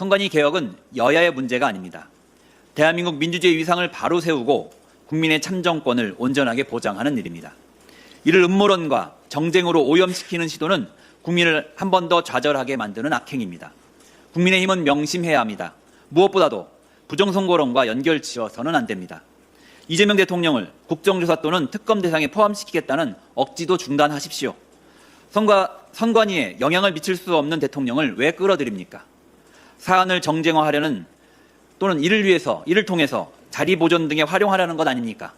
선관위 개혁은 여야의 문제가 아닙니다. 대한민국 민주주의 위상을 바로 세우고 국민의 참정권을 온전하게 보장하는 일입니다. 이를 음모론과 정쟁으로 오염시키는 시도는 국민을 한 번 더 좌절하게 만드는 악행입니다. 국민의힘은 명심해야 합니다. 무엇보다도 부정선거론과 연결지어서는 안 됩니다. 이재명 대통령을 국정조사 또는 특검 대상에 포함시키겠다는 억지도 중단하십시오. 선관위에 영향을 미칠 수 없는 대통령을 왜 끌어들입니까? 사안을 정쟁화하려는 또는 이를 통해서 자리 보존 등에 활용하려는 것 아닙니까?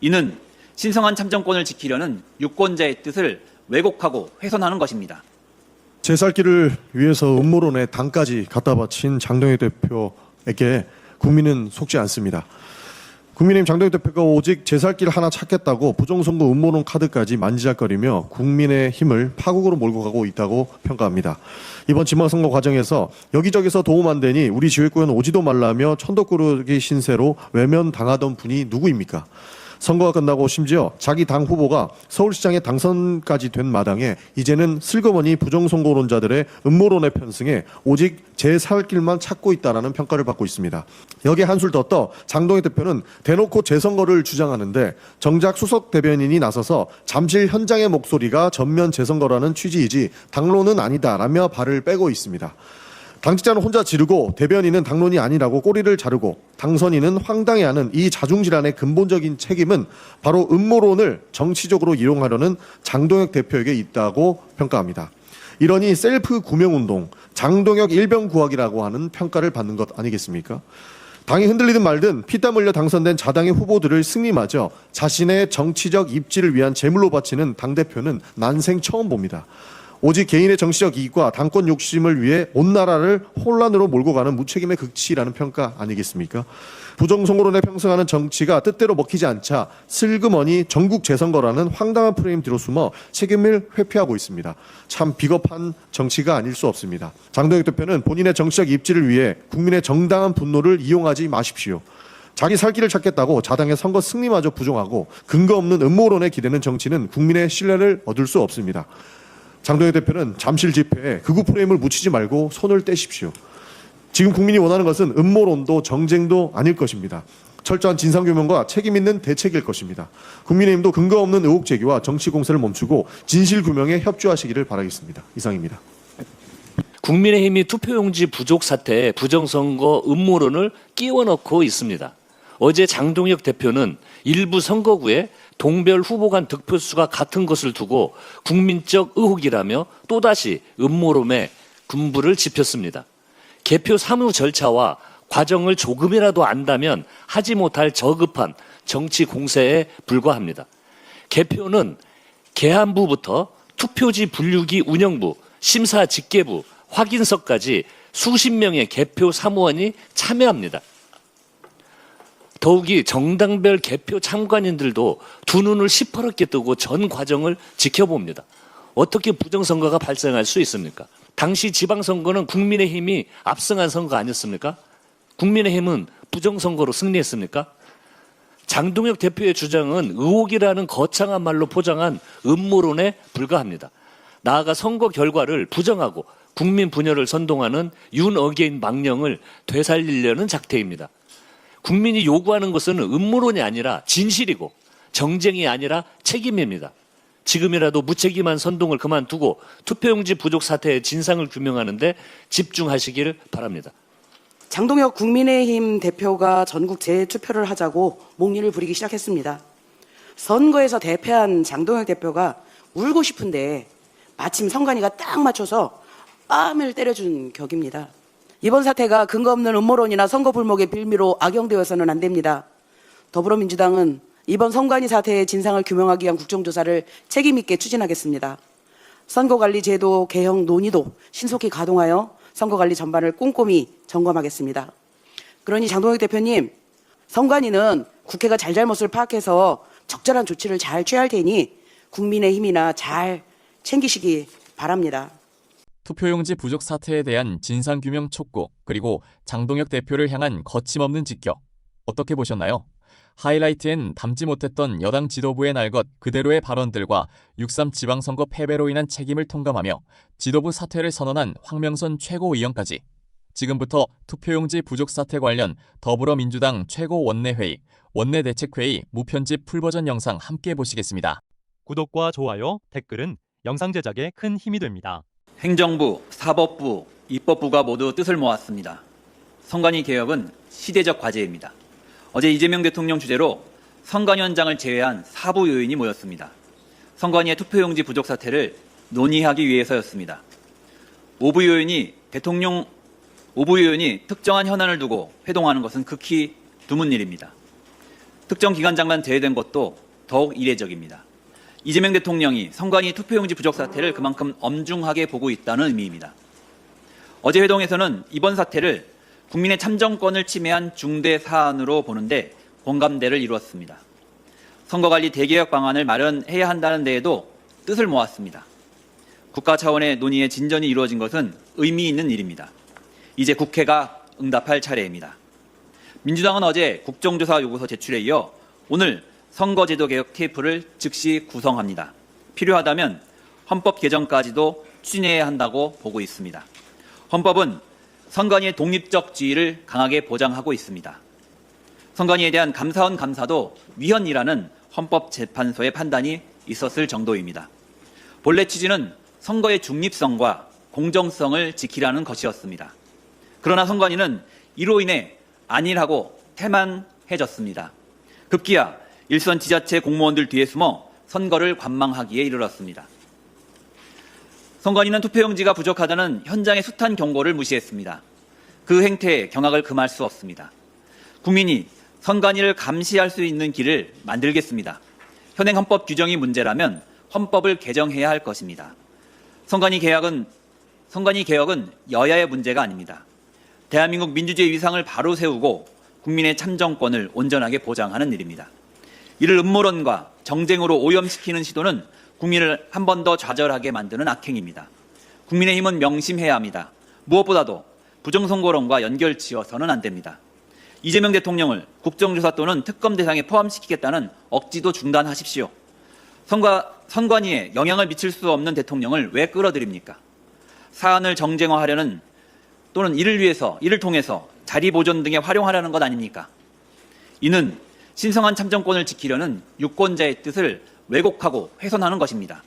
이는 신성한 참정권을 지키려는 유권자의 뜻을 왜곡하고 훼손하는 것입니다. 제 살 길을 위해서 음모론에 당까지 갖다 바친 장동혁 대표에게 국민은 속지 않습니다. 국민의힘 장동혁 대표가 오직 제 살 길 하나 찾겠다고 부정선거 음모론 카드까지 만지작거리며 국민의힘을 파국으로 몰고 가고 있다고 평가합니다. 이번 지방선거 과정에서 여기저기서 도움 안 되니 우리 지휘구는 오지도 말라며 천덕꾸러기 신세로 외면당하던 분이 누구입니까? 선거가 끝나고 심지어 자기 당 후보가 서울시장에 당선까지 된 마당에 이제는 슬그머니 부정선거론자들의 음모론에 편승해 오직 제 살 길만 찾고 있다는 평가를 받고 있습니다. 여기에 한술 더 떠 장동혁 대표는 대놓고 재선거를 주장하는데 정작 수석 대변인이 나서서 잠실 현장의 목소리가 전면 재선거라는 취지이지 당론은 아니다라며 발을 빼고 있습니다. 당직자는 혼자 지르고 대변인은 당론이 아니라고 꼬리를 자르고 당선인은 황당해하는 이 자중질환의 근본적인 책임은 바로 음모론을 정치적으로 이용하려는 장동혁 대표에게 있다고 평가합니다. 이러니 셀프 구명운동, 장동혁 일병 구하기라고 하는 평가를 받는 것 아니겠습니까? 당이 흔들리든 말든 피땀 흘려 당선된 자당의 후보들을 승리마저 자신의 정치적 입지를 위한 제물로 바치는 당대표는 난생 처음 봅니다. 오직 개인의 정치적 이익과 당권 욕심을 위해 온 나라를 혼란으로 몰고 가는 무책임의 극치라는 평가 아니겠습니까? 부정선거론에 편승하는 정치가 뜻대로 먹히지 않자 슬그머니 전국 재선거라는 황당한 프레임 뒤로 숨어 책임을 회피하고 있습니다. 참 비겁한 정치가 아닐 수 없습니다. 장동혁 대표는 본인의 정치적 입지를 위해 국민의 정당한 분노를 이용하지 마십시오. 자기 살 길을 찾겠다고 자당의 선거 승리마저 부정하고 근거 없는 음모론에 기대는 정치는 국민의 신뢰를 얻을 수 없습니다. 장동혁 대표는 잠실 집회에 극우 프레임을 묻히지 말고 손을 떼십시오. 지금 국민이 원하는 것은 음모론도 정쟁도 아닐 것입니다. 철저한 진상규명과 책임 있는 대책일 것입니다. 국민의힘도 근거 없는 의혹 제기와 정치 공세를 멈추고 진실 규명에 협조하시기를 바라겠습니다. 이상입니다. 국민의힘이 투표용지 부족 사태에 부정선거 음모론을 끼워넣고 있습니다. 어제 장동혁 대표는 일부 선거구에 동별 후보 간 득표수가 같은 것을 두고 국민적 의혹이라며 또다시 음모론에 군부를 짚었습니다. 개표 사무 절차와 과정을 조금이라도 안다면 하지 못할 저급한 정치 공세에 불과합니다. 개표는 개함부부터 투표지 분류기 운영부, 심사 집계부, 확인서까지 수십 명의 개표 사무원이 참여합니다. 더욱이 정당별 개표 참관인들도 두 눈을 시퍼렇게 뜨고 전 과정을 지켜봅니다. 어떻게 부정선거가 발생할 수 있습니까? 당시 지방선거는 국민의힘이 압승한 선거 아니었습니까? 국민의힘은 부정선거로 승리했습니까? 장동혁 대표의 주장은 의혹이라는 거창한 말로 포장한 음모론에 불과합니다. 나아가 선거 결과를 부정하고 국민 분열을 선동하는 윤어게인 망령을 되살리려는 작태입니다. 국민이 요구하는 것은 음모론이 아니라 진실이고 정쟁이 아니라 책임입니다. 지금이라도 무책임한 선동을 그만두고 투표용지 부족 사태의 진상을 규명하는 데 집중하시길 바랍니다. 장동혁 국민의힘 대표가 전국 재투표를 하자고 목리를 부리기 시작했습니다. 선거에서 대패한 장동혁 대표가 울고 싶은데 마침 선관위가 딱 맞춰서 뺨을 때려준 격입니다. 이번 사태가 근거 없는 음모론이나 선거 불목의 빌미로 악용되어서는 안 됩니다. 더불어민주당은 이번 선관위 사태의 진상을 규명하기 위한 국정조사를 책임 있게 추진하겠습니다. 선거관리제도 개혁 논의도 신속히 가동하여 선거관리 전반을 꼼꼼히 점검하겠습니다. 그러니 장동혁 대표님, 선관위는 국회가 잘잘못을 파악해서 적절한 조치를 잘 취할 테니 국민의힘이나 잘 챙기시기 바랍니다. 투표용지 부족 사태에 대한 진상규명 촉구, 그리고 장동혁 대표를 향한 거침없는 직격, 어떻게 보셨나요? 하이라이트엔 담지 못했던 여당 지도부의 날 것 그대로의 발언들과 6.3 지방선거 패배로 인한 책임을 통감하며 지도부 사퇴를 선언한 황명선 최고위원까지 지금부터 투표용지 부족 사태 관련 더불어민주당 최고 원내회의, 원내대책회의 무편집 풀버전 영상 함께 보시겠습니다. 구독과 좋아요, 댓글은 영상 제작에 큰 힘이 됩니다. 행정부, 사법부, 입법부가 모두 뜻을 모았습니다. 선관위 개혁은 시대적 과제입니다. 어제 이재명 대통령 주재로 선관위원장을 제외한 4부 요인이 모였습니다. 선관위의 투표용지 부족 사태를 논의하기 위해서였습니다. 5부 요인이 특정한 현안을 두고 회동하는 것은 극히 드문 일입니다. 특정 기관장만 제외된 것도 더욱 이례적입니다. 이재명 대통령이 선관위 투표용지 부족 사태를 그만큼 엄중하게 보고 있다는 의미입니다. 어제 회동에서는 이번 사태를 국민의 참정권을 침해한 중대 사안으로 보는데 공감대를 이루었습니다. 선거관리 대개혁 방안을 마련해야 한다는 데에도 뜻을 모았습니다. 국가 차원의 논의에 진전이 이루어진 것은 의미 있는 일입니다. 이제 국회가 응답할 차례입니다. 민주당은 어제 국정조사 요구서 제출에 이어 오늘 선거제도 개혁 TF를 즉시 구성합니다. 필요하다면 헌법 개정까지도 추진해야 한다고 보고 있습니다. 헌법은 선관위의 독립적 지위를 강하게 보장하고 있습니다. 선관위에 대한 감사원 감사도 위헌이라는 헌법재판소의 판단이 있었을 정도입니다. 본래 취지는 선거의 중립성과 공정성을 지키라는 것이었습니다. 그러나 선관위는 이로 인해 안일하고 태만해졌습니다. 급기야 일선 지자체 공무원들 뒤에 숨어 선거를 관망하기에 이르렀습니다. 선관위는 투표용지가 부족하다는 현장의 숱한 경고를 무시했습니다. 그 행태에 경악을 금할 수 없습니다. 국민이 선관위를 감시할 수 있는 길을 만들겠습니다. 현행 헌법 규정이 문제라면 헌법을 개정해야 할 것입니다. 선관위 개혁은 여야의 문제가 아닙니다. 대한민국 민주주의 위상을 바로 세우고 국민의 참정권을 온전하게 보장하는 일입니다. 이를 음모론과 정쟁으로 오염시키는 시도는 국민을 한 번 더 좌절하게 만드는 악행입니다. 국민의힘은 명심해야 합니다. 무엇보다도 부정선거론과 연결지어서는 안 됩니다. 이재명 대통령을 국정조사 또는 특검 대상에 포함시키겠다는 억지도 중단하십시오. 선관위에 영향을 미칠 수 없는 대통령을 왜 끌어들입니까? 사안을 정쟁화하려는 또는 이를 통해서 자리 보존 등에 활용하려는 것 아닙니까? 이는 신성한 참정권을 지키려는 유권자의 뜻을 왜곡하고 훼손하는 것입니다.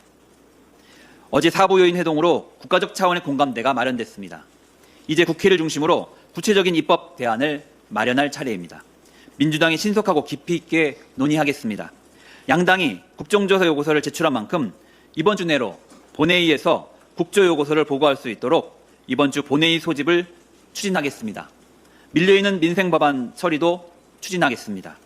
어제 4부 요인 회동으로 국가적 차원의 공감대가 마련됐습니다. 이제 국회를 중심으로 구체적인 입법 대안을 마련할 차례입니다. 민주당이 신속하고 깊이 있게 논의하겠습니다. 양당이 국정조사 요구서를 제출한 만큼 이번 주 내로 본회의에서 국조요구서를 보고할 수 있도록 이번 주 본회의 소집을 추진하겠습니다. 밀려있는 민생법안 처리도 추진하겠습니다.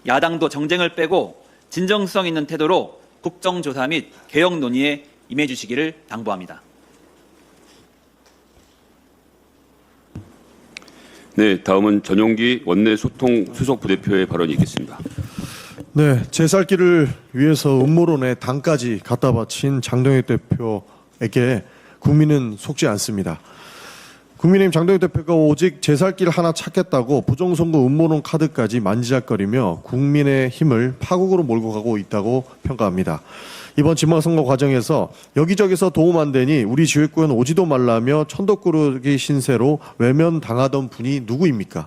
야당도 정쟁을 빼고 진정성 있는 태도로 국정조사 및 개혁 논의에 임해 주시기를 당부합니다. 네, 다음은 전용기 원내소통 수석 부대표의 발언이 있겠습니다. 네, 제 살길을 위해서 음모론에 당까지 갖다 바친 장동혁 대표에게 국민은 속지 않습니다. 국민의힘 장동혁 대표가 오직 제 살길 하나 찾겠다고 부정선거 음모론 카드까지 만지작거리며 국민의 힘을 파국으로 몰고 가고 있다고 평가합니다. 이번 지방선거 과정에서 여기저기서 도움 안 되니 우리 지역구엔 오지도 말라며 천덕꾸러기 신세로 외면당하던 분이 누구입니까?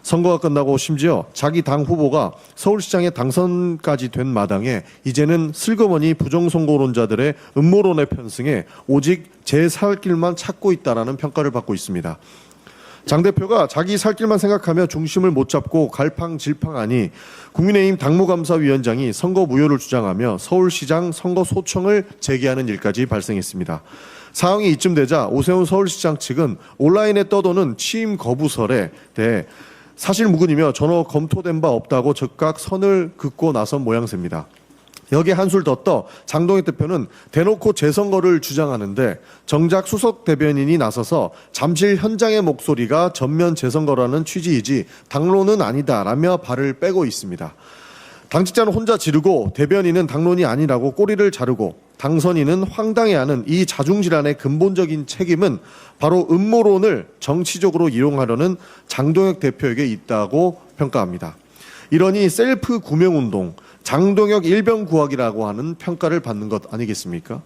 선거가 끝나고 심지어 자기 당 후보가 서울시장에 당선까지 된 마당에 이제는 슬그머니 부정선거론자들의 음모론에 편승해 오직 제 살 길만 찾고 있다라는 평가를 받고 있습니다. 장 대표가 자기 살 길만 생각하며 중심을 못 잡고 갈팡질팡하니 국민의힘 당무감사위원장이 선거 무효를 주장하며 서울시장 선거 소청을 제기하는 일까지 발생했습니다. 상황이 이쯤 되자 오세훈 서울시장 측은 온라인에 떠도는 취임 거부설에 대해 사실 무근이며 전혀 검토된 바 없다고 즉각 선을 긋고 나선 모양새입니다. 여기에 한술 더 떠 장동혁 대표는 대놓고 재선거를 주장하는데 정작 수석 대변인이 나서서 잠실 현장의 목소리가 전면 재선거라는 취지이지 당론은 아니다라며 발을 빼고 있습니다. 당직자는 혼자 지르고 대변인은 당론이 아니라고 꼬리를 자르고 당선인은 황당해하는 이 자중질환의 근본적인 책임은 바로 음모론을 정치적으로 이용하려는 장동혁 대표에게 있다고 평가합니다. 이러니 셀프 구명운동, 장동혁 일병 구하기라고 하는 평가를 받는 것 아니겠습니까?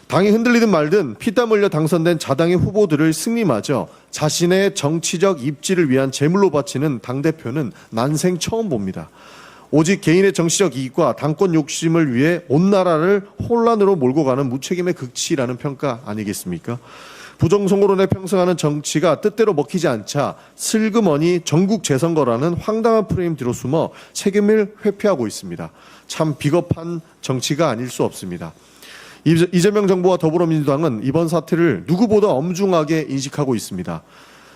당이 흔들리든 말든 피땀 흘려 당선된 자당의 후보들을 승리마저 자신의 정치적 입지를 위한 제물로 바치는 당대표는 난생 처음 봅니다. 오직 개인의 정치적 이익과 당권 욕심을 위해 온 나라를 혼란으로 몰고 가는 무책임의 극치라는 평가 아니겠습니까? 부정선거론에 평승하는 정치가 뜻대로 먹히지 않자 슬그머니 전국 재선거라는 황당한 프레임 뒤로 숨어 책임을 회피하고 있습니다. 참 비겁한 정치가 아닐 수 없습니다. 이재명 정부와 더불어민주당은 이번 사태를 누구보다 엄중하게 인식하고 있습니다.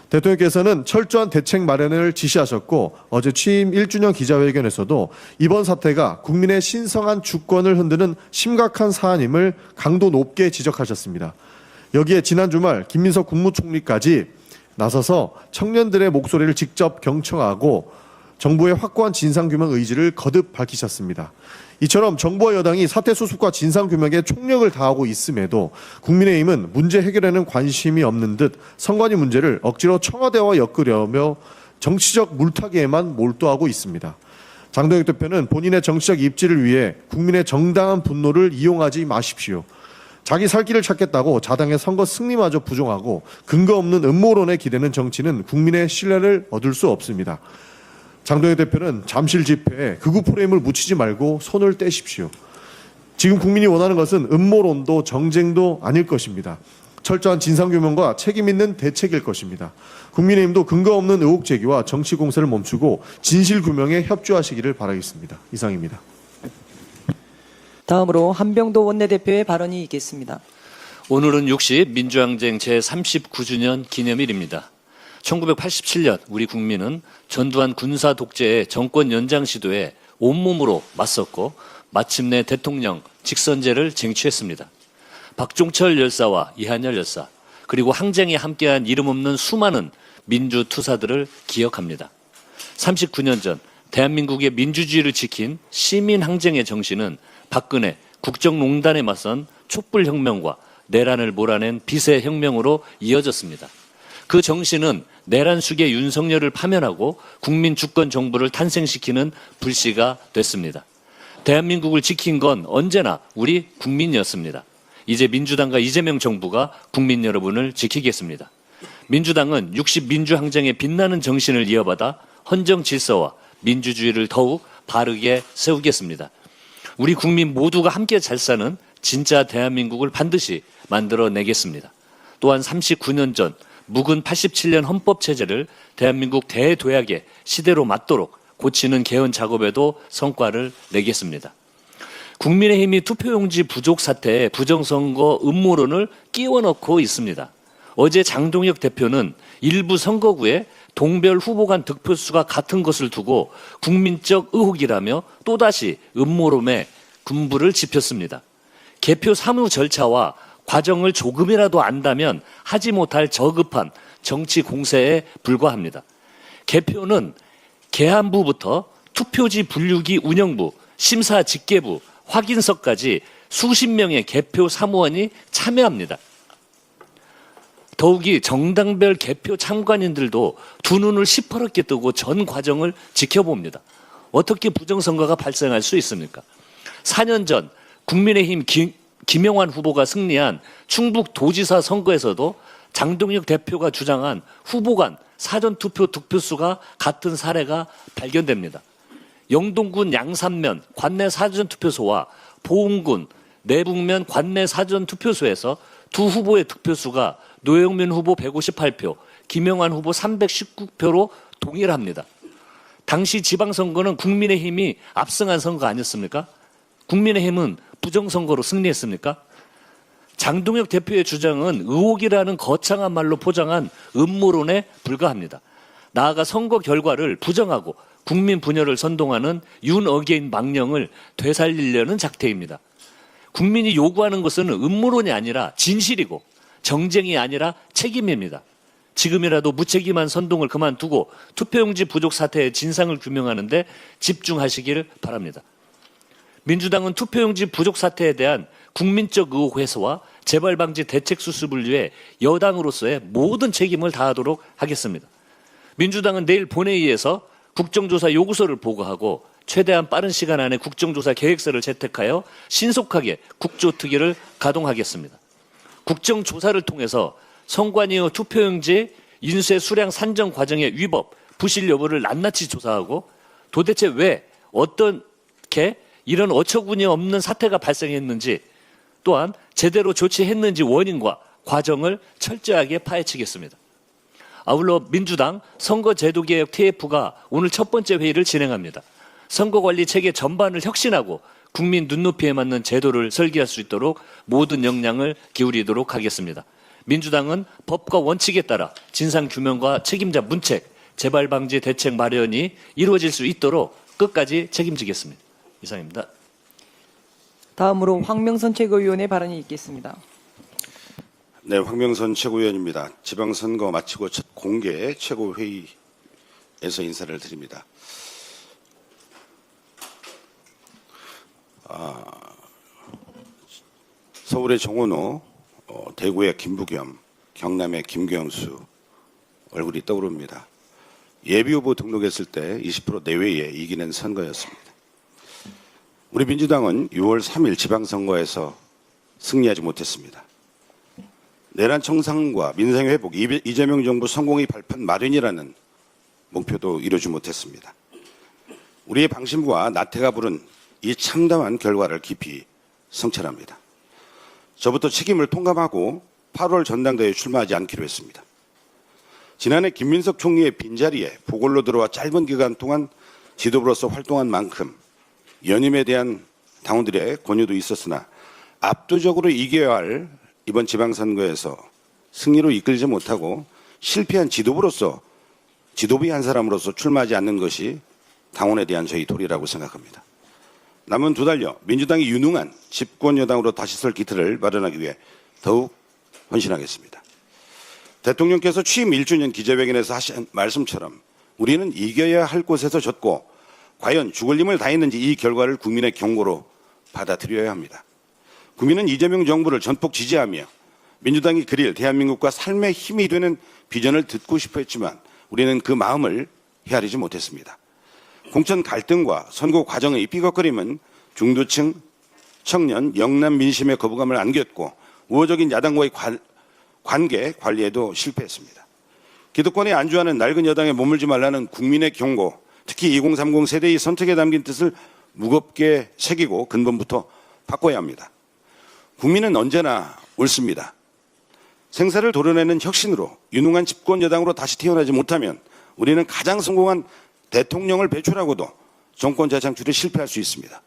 대통령께서는 철저한 대책 마련을 지시하셨고 어제 취임 1주년 기자회견에서도 이번 사태가 국민의 신성한 주권을 흔드는 심각한 사안임을 강도 높게 지적하셨습니다. 여기에 지난 주말 김민석 국무총리까지 나서서 청년들의 목소리를 직접 경청하고 정부의 확고한 진상규명 의지를 거듭 밝히셨습니다. 이처럼 정부와 여당이 사태 수습과 진상규명에 총력을 다하고 있음에도 국민의힘은 문제 해결에는 관심이 없는 듯 선관위 문제를 억지로 청와대와 엮으려며 정치적 물타기에만 몰두하고 있습니다. 장동혁 대표는 본인의 정치적 입지를 위해 국민의 정당한 분노를 이용하지 마십시오. 자기 살 길을 찾겠다고 자당의 선거 승리마저 부정하고 근거 없는 음모론에 기대는 정치는 국민의 신뢰를 얻을 수 없습니다. 장동혁 대표는 잠실 집회에 극우 프레임을 묻히지 말고 손을 떼십시오. 지금 국민이 원하는 것은 음모론도 정쟁도 아닐 것입니다. 철저한 진상규명과 책임 있는 대책일 것입니다. 국민의힘도 근거 없는 의혹 제기와 정치 공세를 멈추고 진실규명에 협조하시기를 바라겠습니다. 이상입니다. 다음으로 한병도 원내대표의 발언이 있겠습니다. 오늘은 60 민주항쟁 제39주년 기념일입니다. 1987년 우리 국민은 전두환 군사 독재의 정권 연장 시도에 온몸으로 맞섰고 마침내 대통령 직선제를 쟁취했습니다. 박종철 열사와 이한열 열사 그리고 항쟁에 함께한 이름 없는 수많은 민주투사들을 기억합니다. 39년 전 대한민국의 민주주의를 지킨 시민항쟁의 정신은 박근혜 국정농단에 맞선 촛불혁명과 내란을 몰아낸 비세혁명으로 이어졌습니다. 그 정신은 내란 숙의 윤석열을 파면하고 국민 주권 정부를 탄생시키는 불씨가 됐습니다. 대한민국을 지킨 건 언제나 우리 국민이었습니다. 이제 민주당과 이재명 정부가 국민 여러분을 지키겠습니다. 민주당은 60 민주항쟁의 빛나는 정신을 이어받아 헌정 질서와 민주주의를 더욱 바르게 세우겠습니다. 우리 국민 모두가 함께 잘 사는 진짜 대한민국을 반드시 만들어내겠습니다. 또한 39년 전 묵은 87년 헌법체제를 대한민국 대도약의 시대로 맞도록 고치는 개헌 작업에도 성과를 내겠습니다. 국민의힘이 투표용지 부족 사태에 부정선거 음모론을 끼워넣고 있습니다. 어제 장동혁 대표는 일부 선거구에 동별 후보 간 득표수가 같은 것을 두고 국민적 의혹이라며 또다시 음모론에 군부를 짚었습니다. 개표 사무 절차와 과정을 조금이라도 안다면 하지 못할 저급한 정치 공세에 불과합니다. 개표는 개안부부터 투표지 분류기 운영부, 심사 집계부, 확인서까지 수십 명의 개표 사무원이 참여합니다. 더욱이 정당별 개표 참관인들도 두 눈을 시퍼렇게 뜨고 전 과정을 지켜봅니다. 어떻게 부정선거가 발생할 수 있습니까? 4년 전 국민의힘 김영환 후보가 승리한 충북도지사 선거에서도 장동혁 대표가 주장한 후보 간 사전투표 득표수가 같은 사례가 발견됩니다. 영동군 양산면 관내 사전투표소와 보은군 내북면 관내 사전투표소에서 두 후보의 득표수가 노영민 후보 158표, 김영환 후보 319표로 동일합니다. 당시 지방선거는 국민의힘이 압승한 선거 아니었습니까? 국민의힘은 부정선거로 승리했습니까? 장동혁 대표의 주장은 의혹이라는 거창한 말로 포장한 음모론에 불과합니다. 나아가 선거 결과를 부정하고 국민 분열을 선동하는 윤어게인 망령을 되살리려는 작태입니다. 국민이 요구하는 것은 음모론이 아니라 진실이고 정쟁이 아니라 책임입니다. 지금이라도 무책임한 선동을 그만두고 투표용지 부족 사태의 진상을 규명하는 데 집중하시길 바랍니다. 민주당은 투표용지 부족 사태에 대한 국민적 의혹 해소와 재발 방지 대책 수습을 위해 여당으로서의 모든 책임을 다하도록 하겠습니다. 민주당은 내일 본회의에서 국정조사 요구서를 보고하고 최대한 빠른 시간 안에 국정조사 계획서를 채택하여 신속하게 국조특위를 가동하겠습니다. 국정조사를 통해서 선관위의 투표용지 인쇄 수량 산정 과정의 위법, 부실 여부를 낱낱이 조사하고 도대체 왜 어떻게 이런 어처구니 없는 사태가 발생했는지 또한 제대로 조치했는지 원인과 과정을 철저하게 파헤치겠습니다. 아울러 민주당 선거제도개혁 TF가 오늘 첫 번째 회의를 진행합니다. 선거관리 체계 전반을 혁신하고 국민 눈높이에 맞는 제도를 설계할 수 있도록 모든 역량을 기울이도록 하겠습니다. 민주당은 법과 원칙에 따라 진상규명과 책임자 문책, 재발 방지 대책 마련이 이루어질 수 있도록 끝까지 책임지겠습니다. 이상입니다. 다음으로 황명선 최고위원의 발언이 있겠습니다. 네, 황명선 최고위원입니다. 지방선거 마치고 첫 공개 최고회의에서 인사를 드립니다. 서울의 정원호, 대구의 김부겸, 경남의 김경수 얼굴이 떠오릅니다. 예비후보 등록했을 때 20% 내외에 이기는 선거였습니다. 우리 민주당은 6월 3일 지방선거에서 승리하지 못했습니다. 내란 청산과 민생 회복, 이재명 정부 성공의 발판 마련이라는 목표도 이루지 못했습니다. 우리의 방심과 나태가 부른 이 참담한 결과를 깊이 성찰합니다. 저부터 책임을 통감하고 8월 전당대회에 출마하지 않기로 했습니다. 지난해 김민석 총리의 빈자리에 보궐로 들어와 짧은 기간 동안 지도부로서 활동한 만큼 연임에 대한 당원들의 권유도 있었으나 압도적으로 이겨야 할 이번 지방선거에서 승리로 이끌지 못하고 실패한 지도부로서 지도부의 한 사람으로서 출마하지 않는 것이 당원에 대한 저희 도리라고 생각합니다. 남은 두 달여 민주당이 유능한 집권 여당으로 다시 설 기틀을 마련하기 위해 더욱 헌신하겠습니다. 대통령께서 취임 1주년 기자회견에서 하신 말씀처럼 우리는 이겨야 할 곳에서 졌고 과연 죽을 힘을 다했는지 이 결과를 국민의 경고로 받아들여야 합니다. 국민은 이재명 정부를 전폭 지지하며 민주당이 그릴 대한민국과 삶의 힘이 되는 비전을 듣고 싶어 했지만 우리는 그 마음을 헤아리지 못했습니다. 공천 갈등과 선거 과정의 삐걱거림은 중도층, 청년, 영남 민심의 거부감을 안겼고 우호적인 야당과의 관계 관리에도 실패했습니다. 기득권에 안주하는 낡은 여당에 머물지 말라는 국민의 경고, 특히 2030 세대의 선택에 담긴 뜻을 무겁게 새기고 근본부터 바꿔야 합니다. 국민은 언제나 옳습니다. 생사를 도려내는 혁신으로 유능한 집권 여당으로 다시 태어나지 못하면 우리는 가장 성공한 대통령을 배출하고도 정권 재창출에 실패할 수 있습니다.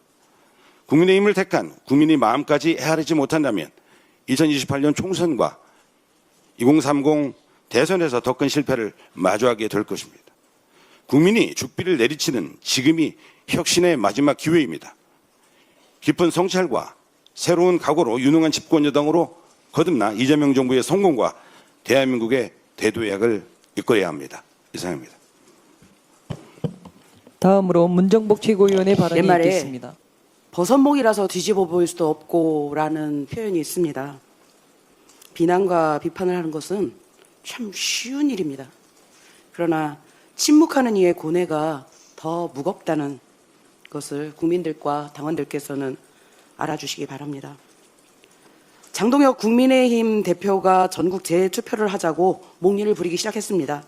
국민의힘을 택한 국민의 마음까지 헤아리지 못한다면 2028년 총선과 2030 대선에서 더 큰 실패를 마주하게 될 것입니다. 국민이 죽비를 내리치는 지금이 혁신의 마지막 기회입니다. 깊은 성찰과 새로운 각오로 유능한 집권 여당으로 거듭나 이재명 정부의 성공과 대한민국의 대도약을 이끌어야 합니다. 이상입니다. 다음으로 문정복 최고위원의 발언이 옛말에 있겠습니다. 버선목이라서 뒤집어 보일 수도 없고라는 표현이 있습니다. 비난과 비판을 하는 것은 참 쉬운 일입니다. 그러나 침묵하는 이의 고뇌가 더 무겁다는 것을 국민들과 당원들께서는 알아주시기 바랍니다. 장동혁 국민의힘 대표가 전국 재투표를 하자고 목리를 부리기 시작했습니다.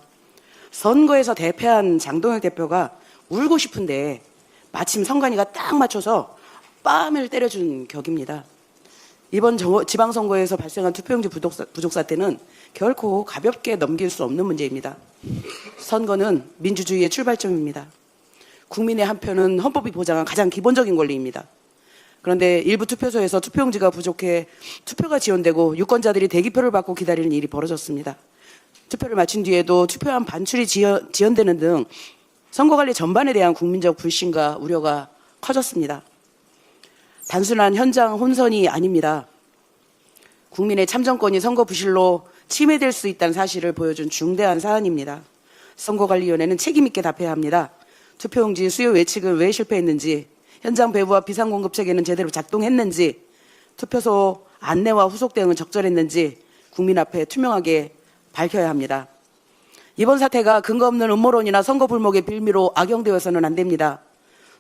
선거에서 대패한 장동혁 대표가 울고 싶은데 마침 선관위가 딱 맞춰서 뺨을 때려준 격입니다. 이번 지방선거에서 발생한 투표용지 부족 사태는 결코 가볍게 넘길 수 없는 문제입니다. 선거는 민주주의의 출발점입니다. 국민의 한 표는 헌법이 보장한 가장 기본적인 권리입니다. 그런데 일부 투표소에서 투표용지가 부족해 투표가 지연되고 유권자들이 대기표를 받고 기다리는 일이 벌어졌습니다. 투표를 마친 뒤에도 투표함 반출이 지연되는 등 선거관리 전반에 대한 국민적 불신과 우려가 커졌습니다. 단순한 현장 혼선이 아닙니다. 국민의 참정권이 선거 부실로 침해될 수 있다는 사실을 보여준 중대한 사안입니다. 선거관리위원회는 책임있게 답해야 합니다. 투표용지 수요 예측은 왜 실패했는지, 현장 배부와 비상공급 체계는 제대로 작동했는지, 투표소 안내와 후속 대응은 적절했는지 국민 앞에 투명하게 밝혀야 합니다. 이번 사태가 근거 없는 음모론이나 선거 불목의 빌미로 악용되어서는 안 됩니다.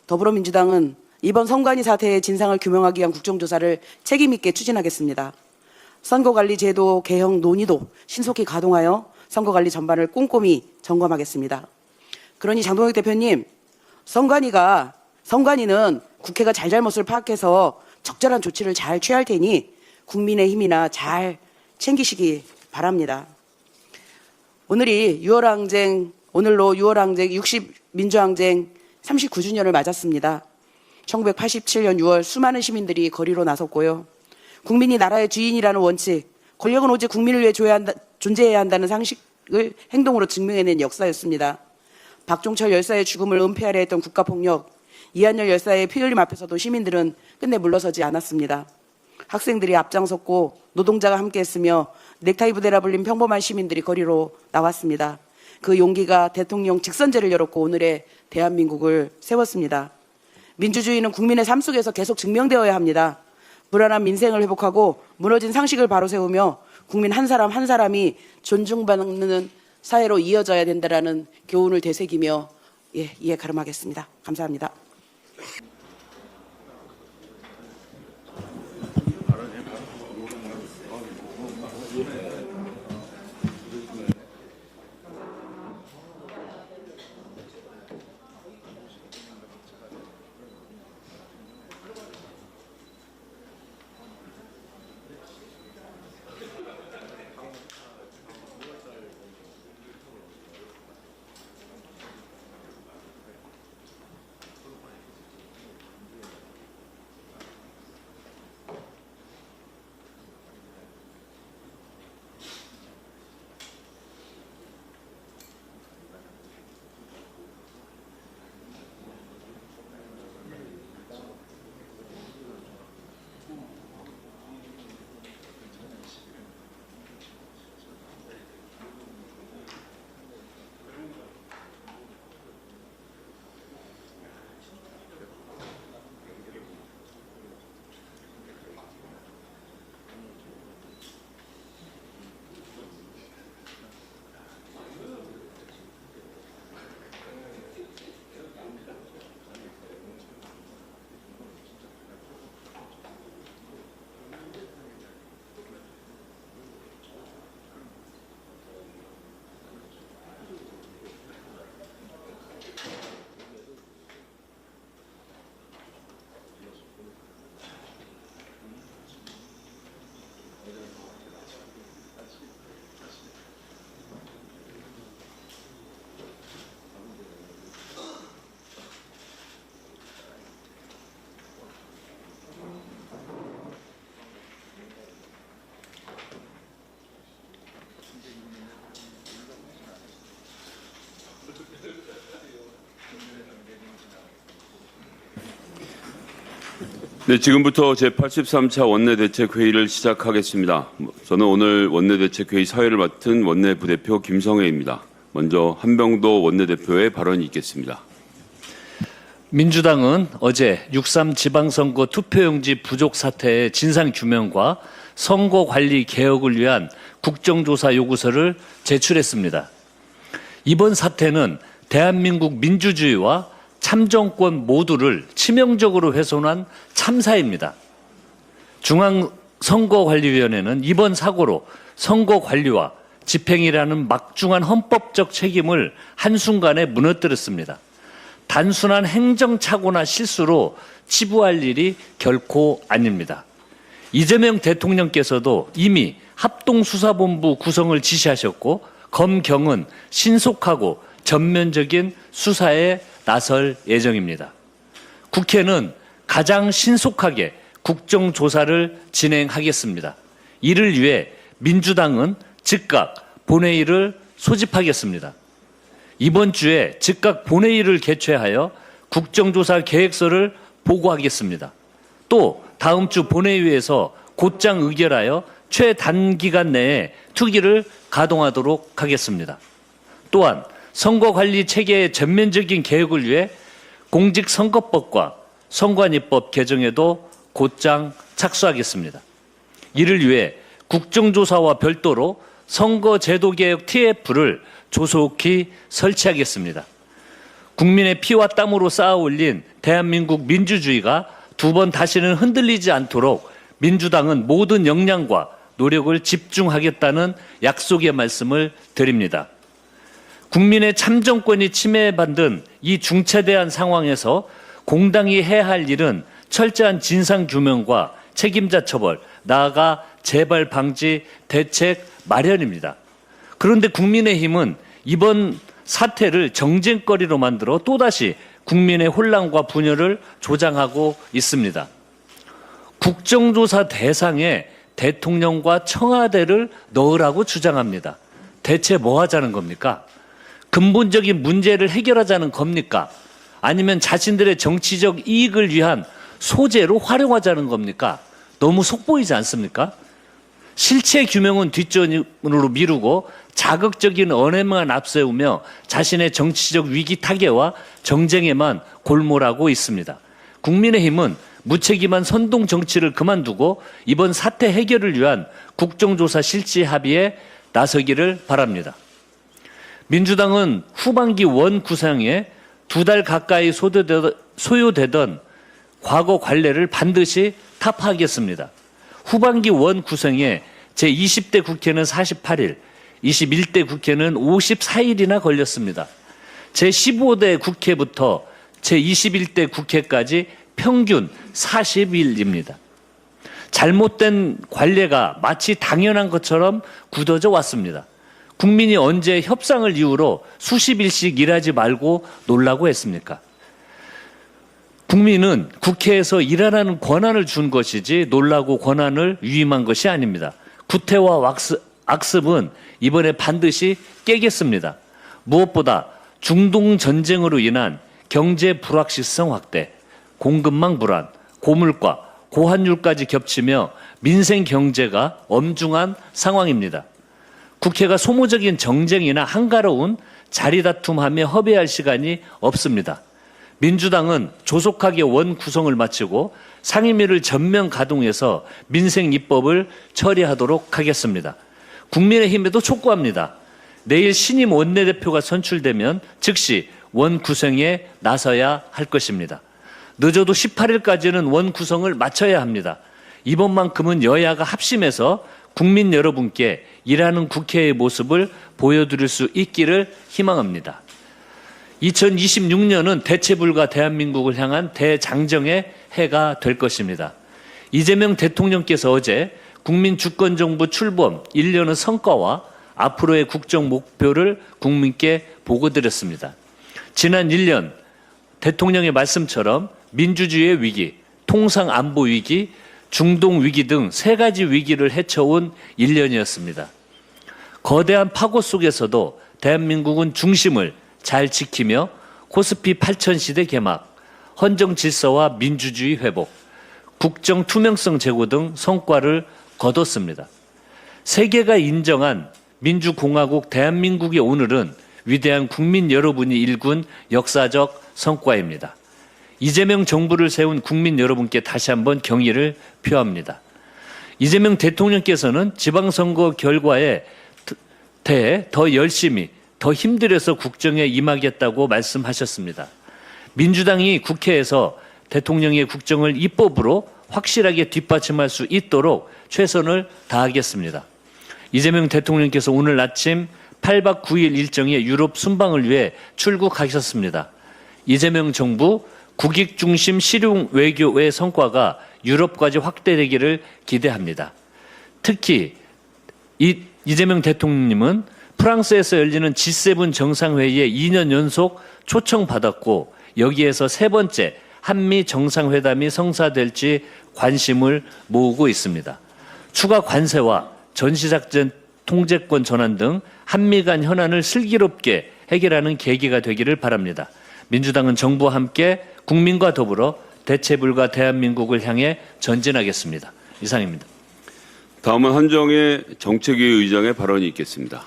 더불어민주당은 이번 선관위 사태의 진상을 규명하기 위한 국정조사를 책임있게 추진하겠습니다. 선거관리제도 개혁 논의도 신속히 가동하여 선거관리 전반을 꼼꼼히 점검하겠습니다. 그러니 장동혁 대표님, 선관위는 국회가 잘잘못을 파악해서 적절한 조치를 잘 취할 테니 국민의힘이나 잘 챙기시기 바랍니다. 오늘로 6월 60 민주항쟁 39주년을 맞았습니다. 1987년 6월 수많은 시민들이 거리로 나섰고요. 국민이 나라의 주인이라는 원칙, 권력은 오직 국민을 위해 존재해야 한다는 상식을 행동으로 증명해낸 역사였습니다. 박종철 열사의 죽음을 은폐하려 했던 국가폭력, 이한열 열사의 피 흘림 앞에서도 시민들은 끝내 물러서지 않았습니다. 학생들이 앞장섰고 노동자가 함께했으며 넥타이 부대라 불린 평범한 시민들이 거리로 나왔습니다. 그 용기가 대통령 직선제를 열었고 오늘의 대한민국을 세웠습니다. 민주주의는 국민의 삶 속에서 계속 증명되어야 합니다. 불안한 민생을 회복하고 무너진 상식을 바로 세우며 국민 한 사람 한 사람이 존중받는 사회로 이어져야 된다라는 교훈을 되새기며 이에 가름하겠습니다. 감사합니다. 네, 지금부터 제83차 원내대책회의를 시작하겠습니다. 저는 오늘 원내대책회의 사회를 맡은 원내부대표 김성애입니다. 먼저 한병도 원내대표의 발언이 있겠습니다. 민주당은 어제 6.3 지방선거 투표용지 부족 사태의 진상규명과 선거관리 개혁을 위한 국정조사 요구서를 제출했습니다. 이번 사태는 대한민국 민주주의와 참정권 모두를 치명적으로 훼손한 참사입니다. 중앙선거관리위원회는 이번 사고로 선거관리와 집행이라는 막중한 헌법적 책임을 한순간에 무너뜨렸습니다. 단순한 행정착오나 실수로 치부할 일이 결코 아닙니다. 이재명 대통령께서도 이미 합동수사본부 구성을 지시하셨고 검경은 신속하고 전면적인 수사에 나설 예정입니다. 국회는 가장 신속하게 국정조사를 진행하겠습니다. 이를 위해 민주당은 즉각 본회의를 소집하겠습니다. 이번 주에 즉각 본회의를 개최하여 국정조사 계획서를 보고하겠습니다. 또 다음 주 본회의에서 곧장 의결하여 최단기간 내에 투기를 가동하도록 하겠습니다. 또한 선거관리 체계의 전면적인 개혁을 위해 공직선거법과 선관위법 개정에도 곧장 착수하겠습니다. 이를 위해 국정조사와 별도로 선거제도개혁 TF를 조속히 설치하겠습니다. 국민의 피와 땀으로 쌓아올린 대한민국 민주주의가 두 번 다시는 흔들리지 않도록 민주당은 모든 역량과 노력을 집중하겠다는 약속의 말씀을 드립니다. 국민의 참정권이 침해받은 이 중차대한 상황에서 공당이 해야 할 일은 철저한 진상규명과 책임자 처벌, 나아가 재발 방지 대책 마련입니다. 그런데 국민의힘은 이번 사태를 정쟁거리로 만들어 또다시 국민의 혼란과 분열을 조장하고 있습니다. 국정조사 대상에 대통령과 청와대를 넣으라고 주장합니다. 대체 뭐 하자는 겁니까? 근본적인 문제를 해결하자는 겁니까? 아니면 자신들의 정치적 이익을 위한 소재로 활용하자는 겁니까? 너무 속보이지 않습니까? 실체 규명은 뒷전으로 미루고 자극적인 언행만 앞세우며 자신의 정치적 위기 타개와 정쟁에만 골몰하고 있습니다. 국민의힘은 무책임한 선동 정치를 그만두고 이번 사태 해결을 위한 국정조사 실시 합의에 나서기를 바랍니다. 민주당은 후반기 원 구성에 2달 가까이 소요되던 과거 관례를 반드시 타파하겠습니다. 후반기 원 구성에 제20대 국회는 48일, 21대 국회는 54일이나 걸렸습니다. 제15대 국회부터 제21대 국회까지 평균 40일입니다. 잘못된 관례가 마치 당연한 것처럼 굳어져 왔습니다. 국민이 언제 협상을 이유로 수십 일씩 일하지 말고 놀라고 했습니까? 국민은 국회에서 일하라는 권한을 준 것이지 놀라고 권한을 위임한 것이 아닙니다. 구태와 악습은 이번에 반드시 깨겠습니다. 무엇보다 중동 전쟁으로 인한 경제 불확실성 확대, 공급망 불안, 고물가, 고환율까지 겹치며 민생 경제가 엄중한 상황입니다. 국회가 소모적인 정쟁이나 한가로운 자리다툼하며 허비할 시간이 없습니다. 민주당은 조속하게 원 구성을 마치고 상임위를 전면 가동해서 민생 입법을 처리하도록 하겠습니다. 국민의힘에도 촉구합니다. 내일 신임 원내대표가 선출되면 즉시 원 구성에 나서야 할 것입니다. 늦어도 18일까지는 원 구성을 마쳐야 합니다. 이번만큼은 여야가 합심해서 국민 여러분께 일하는 국회의 모습을 보여드릴 수 있기를 희망합니다. 2026년은 대체불가 대한민국을 향한 대장정의 해가 될 것입니다. 이재명 대통령께서 어제 국민 주권정부 출범 1년의 성과와 앞으로의 국정 목표를 국민께 보고드렸습니다. 지난 1년 대통령의 말씀처럼 민주주의의 위기, 통상안보 위기, 중동 위기 등 3가지 위기를 헤쳐온 1년이었습니다. 거대한 파고 속에서도 대한민국은 중심을 잘 지키며 코스피 8000 시대 개막, 헌정 질서와 민주주의 회복, 국정 투명성 제고 등 성과를 거뒀습니다. 세계가 인정한 민주공화국 대한민국의 오늘은 위대한 국민 여러분이 일군 역사적 성과입니다. 이재명 정부를 세운 국민 여러분께 다시 한번 경의를 표합니다. 이재명 대통령께서는 지방선거 결과에 대해 더 열심히, 더 힘들여서 국정에 임하겠다고 말씀하셨습니다. 민주당이 국회에서 대통령의 국정을 입법으로 확실하게 뒷받침할 수 있도록 최선을 다하겠습니다. 이재명 대통령께서 오늘 아침 8박 9일 일정의 유럽 순방을 위해 출국하셨습니다. 이재명 정부 국익 중심 실용 외교의 성과가 유럽까지 확대되기를 기대합니다. 특히 이재명 대통령님은 프랑스에서 열리는 G7 정상회의에 2년 연속 초청받았고 여기에서 3번째 한미 정상회담이 성사될지 관심을 모으고 있습니다. 추가 관세와 전시작전 통제권 전환 등 한미 간 현안을 슬기롭게 해결하는 계기가 되기를 바랍니다. 민주당은 정부와 함께 국민과 더불어 대체불가 대한민국을 향해 전진하겠습니다. 이상입니다. 다음은 한정혜 정책위 의장의 발언이 있겠습니다.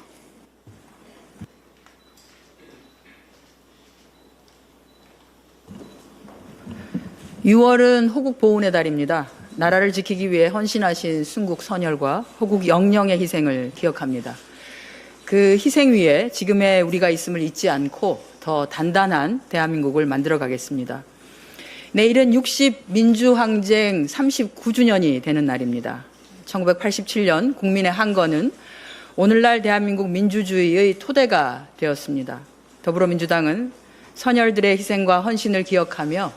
(6월은) 호국 보훈의 달입니다. 나라를 지키기 위해 헌신하신 순국 선열과 호국 영령의 희생을 기억합니다. 그 희생 위에 지금의 우리가 있음을 잊지 않고 더 단단한 대한민국을 만들어 가겠습니다. 내일은 60 민주항쟁 39주년이 되는 날입니다. 1987년 국민의 한거는 오늘날 대한민국 민주주의의 토대가 되었습니다. 더불어민주당은 선열들의 희생과 헌신을 기억하며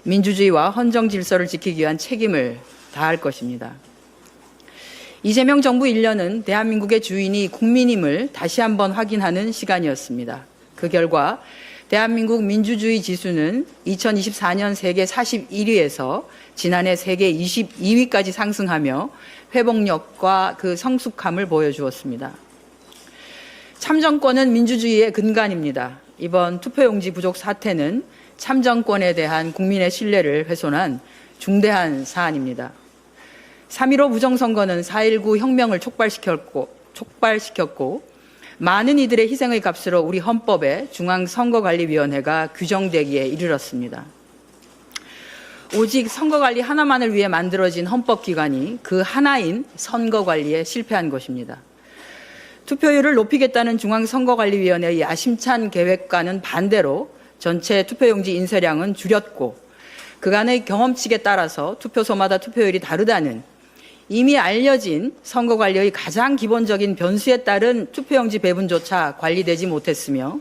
민주주의와 헌정 질서를 지키기 위한 책임을 다할 것입니다. 이재명 정부 1년은 대한민국의 주인이 국민임을 다시 한번 확인하는 시간이었습니다. 그 결과 대한민국 민주주의 지수는 2024년 세계 41위에서 지난해 세계 22위까지 상승하며 회복력과 그 성숙함을 보여주었습니다. 참정권은 민주주의의 근간입니다. 이번 투표용지 부족 사태는 참정권에 대한 국민의 신뢰를 훼손한 중대한 사안입니다. 3.15 부정선거는 4.19 혁명을 촉발시켰고 많은 이들의 희생의 값으로 우리 헌법에 중앙선거관리위원회가 규정되기에 이르렀습니다. 오직 선거관리 하나만을 위해 만들어진 헌법기관이 그 하나인 선거관리에 실패한 것입니다. 투표율을 높이겠다는 중앙선거관리위원회의 야심찬 계획과는 반대로 전체 투표용지 인쇄량은 줄였고 그간의 경험칙에 따라서 투표소마다 투표율이 다르다는 이미 알려진 선거관리의 가장 기본적인 변수에 따른 투표용지 배분조차 관리되지 못했으며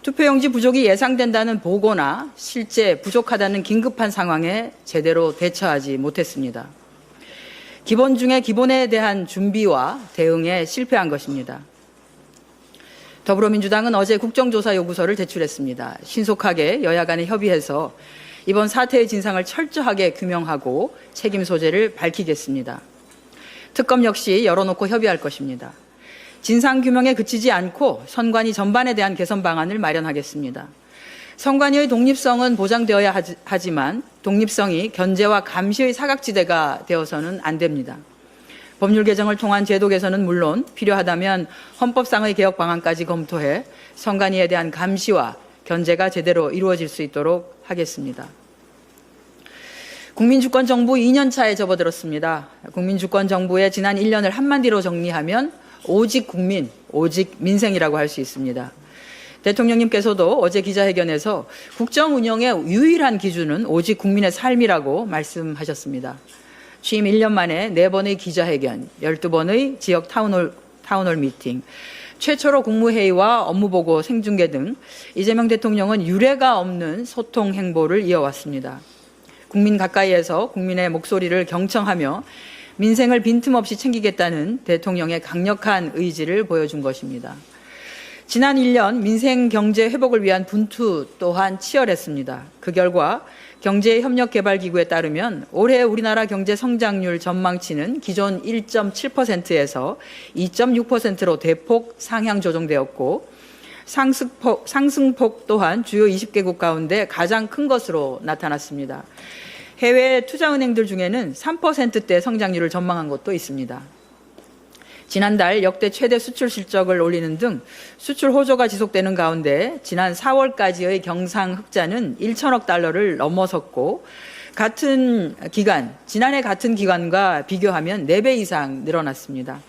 투표용지 부족이 예상된다는 보고나 실제 부족하다는 긴급한 상황에 제대로 대처하지 못했습니다. 기본 중에 기본에 대한 준비와 대응에 실패한 것입니다. 더불어민주당은 어제 국정조사 요구서를 제출했습니다. 신속하게 여야 간에 협의해서 이번 사태의 진상을 철저하게 규명하고 책임 소재를 밝히겠습니다. 특검 역시 열어놓고 협의할 것입니다. 진상 규명에 그치지 않고 선관위 전반에 대한 개선 방안을 마련하겠습니다. 선관위의 독립성은 보장되어야 하지만 독립성이 견제와 감시의 사각지대가 되어서는 안 됩니다. 법률 개정을 통한 제도 개선은 물론 필요하다면 헌법상의 개혁 방안까지 검토해 선관위에 대한 감시와 견제가 제대로 이루어질 수 있도록 하겠습니다. 국민주권정부 2년 차에 접어들었습니다. 국민주권정부의 지난 1년을 한마디로 정리하면 오직 국민, 오직 민생이라고 할 수 있습니다. 대통령님께서도 어제 기자회견에서 국정 운영의 유일한 기준은 오직 국민의 삶이라고 말씀하셨습니다. 취임 1년 만에 4번의 기자회견, 12번의 지역 타운홀 미팅, 최초로 국무회의와 업무보고 생중계 등 이재명 대통령은 유례가 없는 소통 행보를 이어왔습니다. 국민 가까이에서 국민의 목소리를 경청하며 민생을 빈틈없이 챙기겠다는 대통령의 강력한 의지를 보여준 것입니다. 지난 1년 민생 경제 회복을 위한 분투 또한 치열했습니다. 그 결과 경제협력개발기구에 따르면 올해 우리나라 경제 성장률 전망치는 기존 1.7%에서 2.6%로 대폭 상향 조정되었고 상승폭 또한 주요 20개국 가운데 가장 큰 것으로 나타났습니다. 해외 투자은행들 중에는 3%대 성장률을 전망한 곳도 있습니다. 지난달 역대 최대 수출 실적을 올리는 등 수출 호조가 지속되는 가운데 지난 4월까지의 경상 흑자는 1천억 달러를 넘어섰고 지난해 같은 기간과 비교하면 4배 이상 늘어났습니다.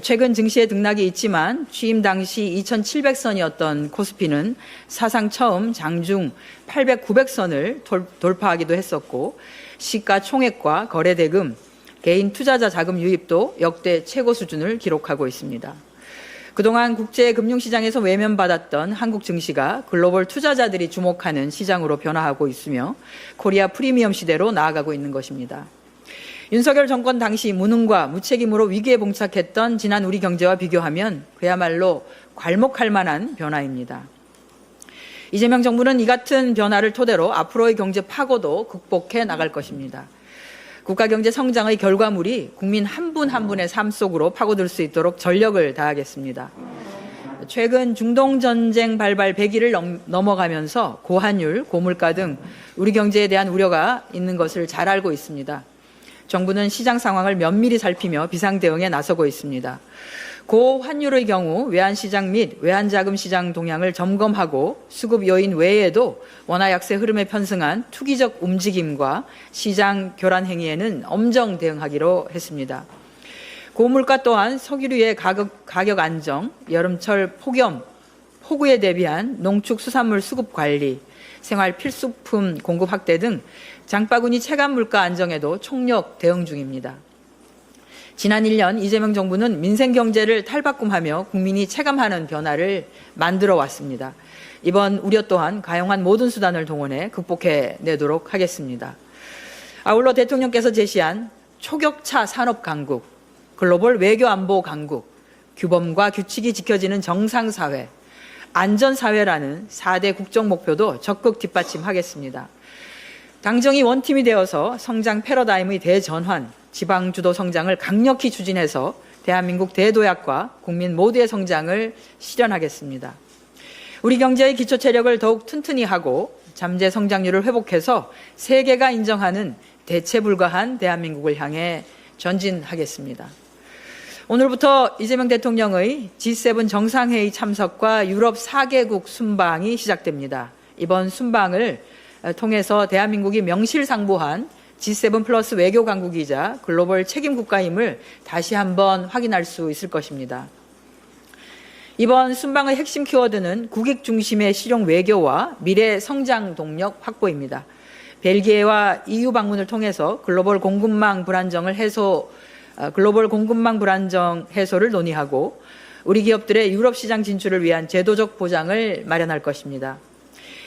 최근 증시의 등락이 있지만 취임 당시 2,700선이었던 코스피는 사상 처음 장중 800, 900선을 돌파하기도 했었고 시가총액과 거래대금, 개인 투자자 자금 유입도 역대 최고 수준을 기록하고 있습니다. 그동안 국제금융시장에서 외면받았던 한국 증시가 글로벌 투자자들이 주목하는 시장으로 변화하고 있으며 코리아 프리미엄 시대로 나아가고 있는 것입니다. 윤석열 정권 당시 무능과 무책임으로 위기에 봉착했던 지난 우리 경제와 비교하면 그야말로 괄목할 만한 변화입니다. 이재명 정부는 이 같은 변화를 토대로 앞으로의 경제 파고도 극복해 나갈 것입니다. 국가경제 성장의 결과물이 국민 한 분 한 분의 삶 속으로 파고들 수 있도록 전력을 다하겠습니다. 최근 중동전쟁 발발 100일을 넘어가면서 고환율, 고물가 등 우리 경제에 대한 우려가 있는 것을 잘 알고 있습니다. 정부는 시장 상황을 면밀히 살피며 비상 대응에 나서고 있습니다. 고환율의 경우 외환시장 및 외환자금시장 동향을 점검하고 수급 요인 외에도 원화 약세 흐름에 편승한 투기적 움직임과 시장 교란 행위에는 엄정 대응하기로 했습니다. 고물가 또한 석유류의 가격 안정, 여름철 폭우에 대비한 농축수산물 수급 관리, 생활 필수품 공급 확대 등 장바구니 체감 물가 안정에도 총력 대응 중입니다. 지난 1년 이재명 정부는 민생 경제를 탈바꿈하며 국민이 체감하는 변화를 만들어 왔습니다. 이번 우려 또한 가용한 모든 수단을 동원해 극복해내도록 하겠습니다. 아울러 대통령께서 제시한 초격차 산업 강국, 글로벌 외교 안보 강국, 규범과 규칙이 지켜지는 정상사회, 안전사회라는 4대 국정 목표도 적극 뒷받침하겠습니다. 당정이 원팀이 되어서 성장 패러다임의 대전환, 지방주도 성장을 강력히 추진해서 대한민국 대도약과 국민 모두의 성장을 실현하겠습니다. 우리 경제의 기초 체력을 더욱 튼튼히 하고 잠재 성장률을 회복해서 세계가 인정하는 대체 불가한 대한민국을 향해 전진하겠습니다. 오늘부터 이재명 대통령의 G7 정상회의 참석과 유럽 4개국 순방이 시작됩니다. 이번 순방을 통해서 대한민국이 명실상부한 G7 플러스 외교 강국이자 글로벌 책임 국가임을 다시 한번 확인할 수 있을 것입니다. 이번 순방의 핵심 키워드는 국익 중심의 실용 외교와 미래 성장 동력 확보입니다. 벨기에와 EU 방문을 통해서 글로벌 공급망 불안정 해소를 논의하고 우리 기업들의 유럽 시장 진출을 위한 제도적 보장을 마련할 것입니다.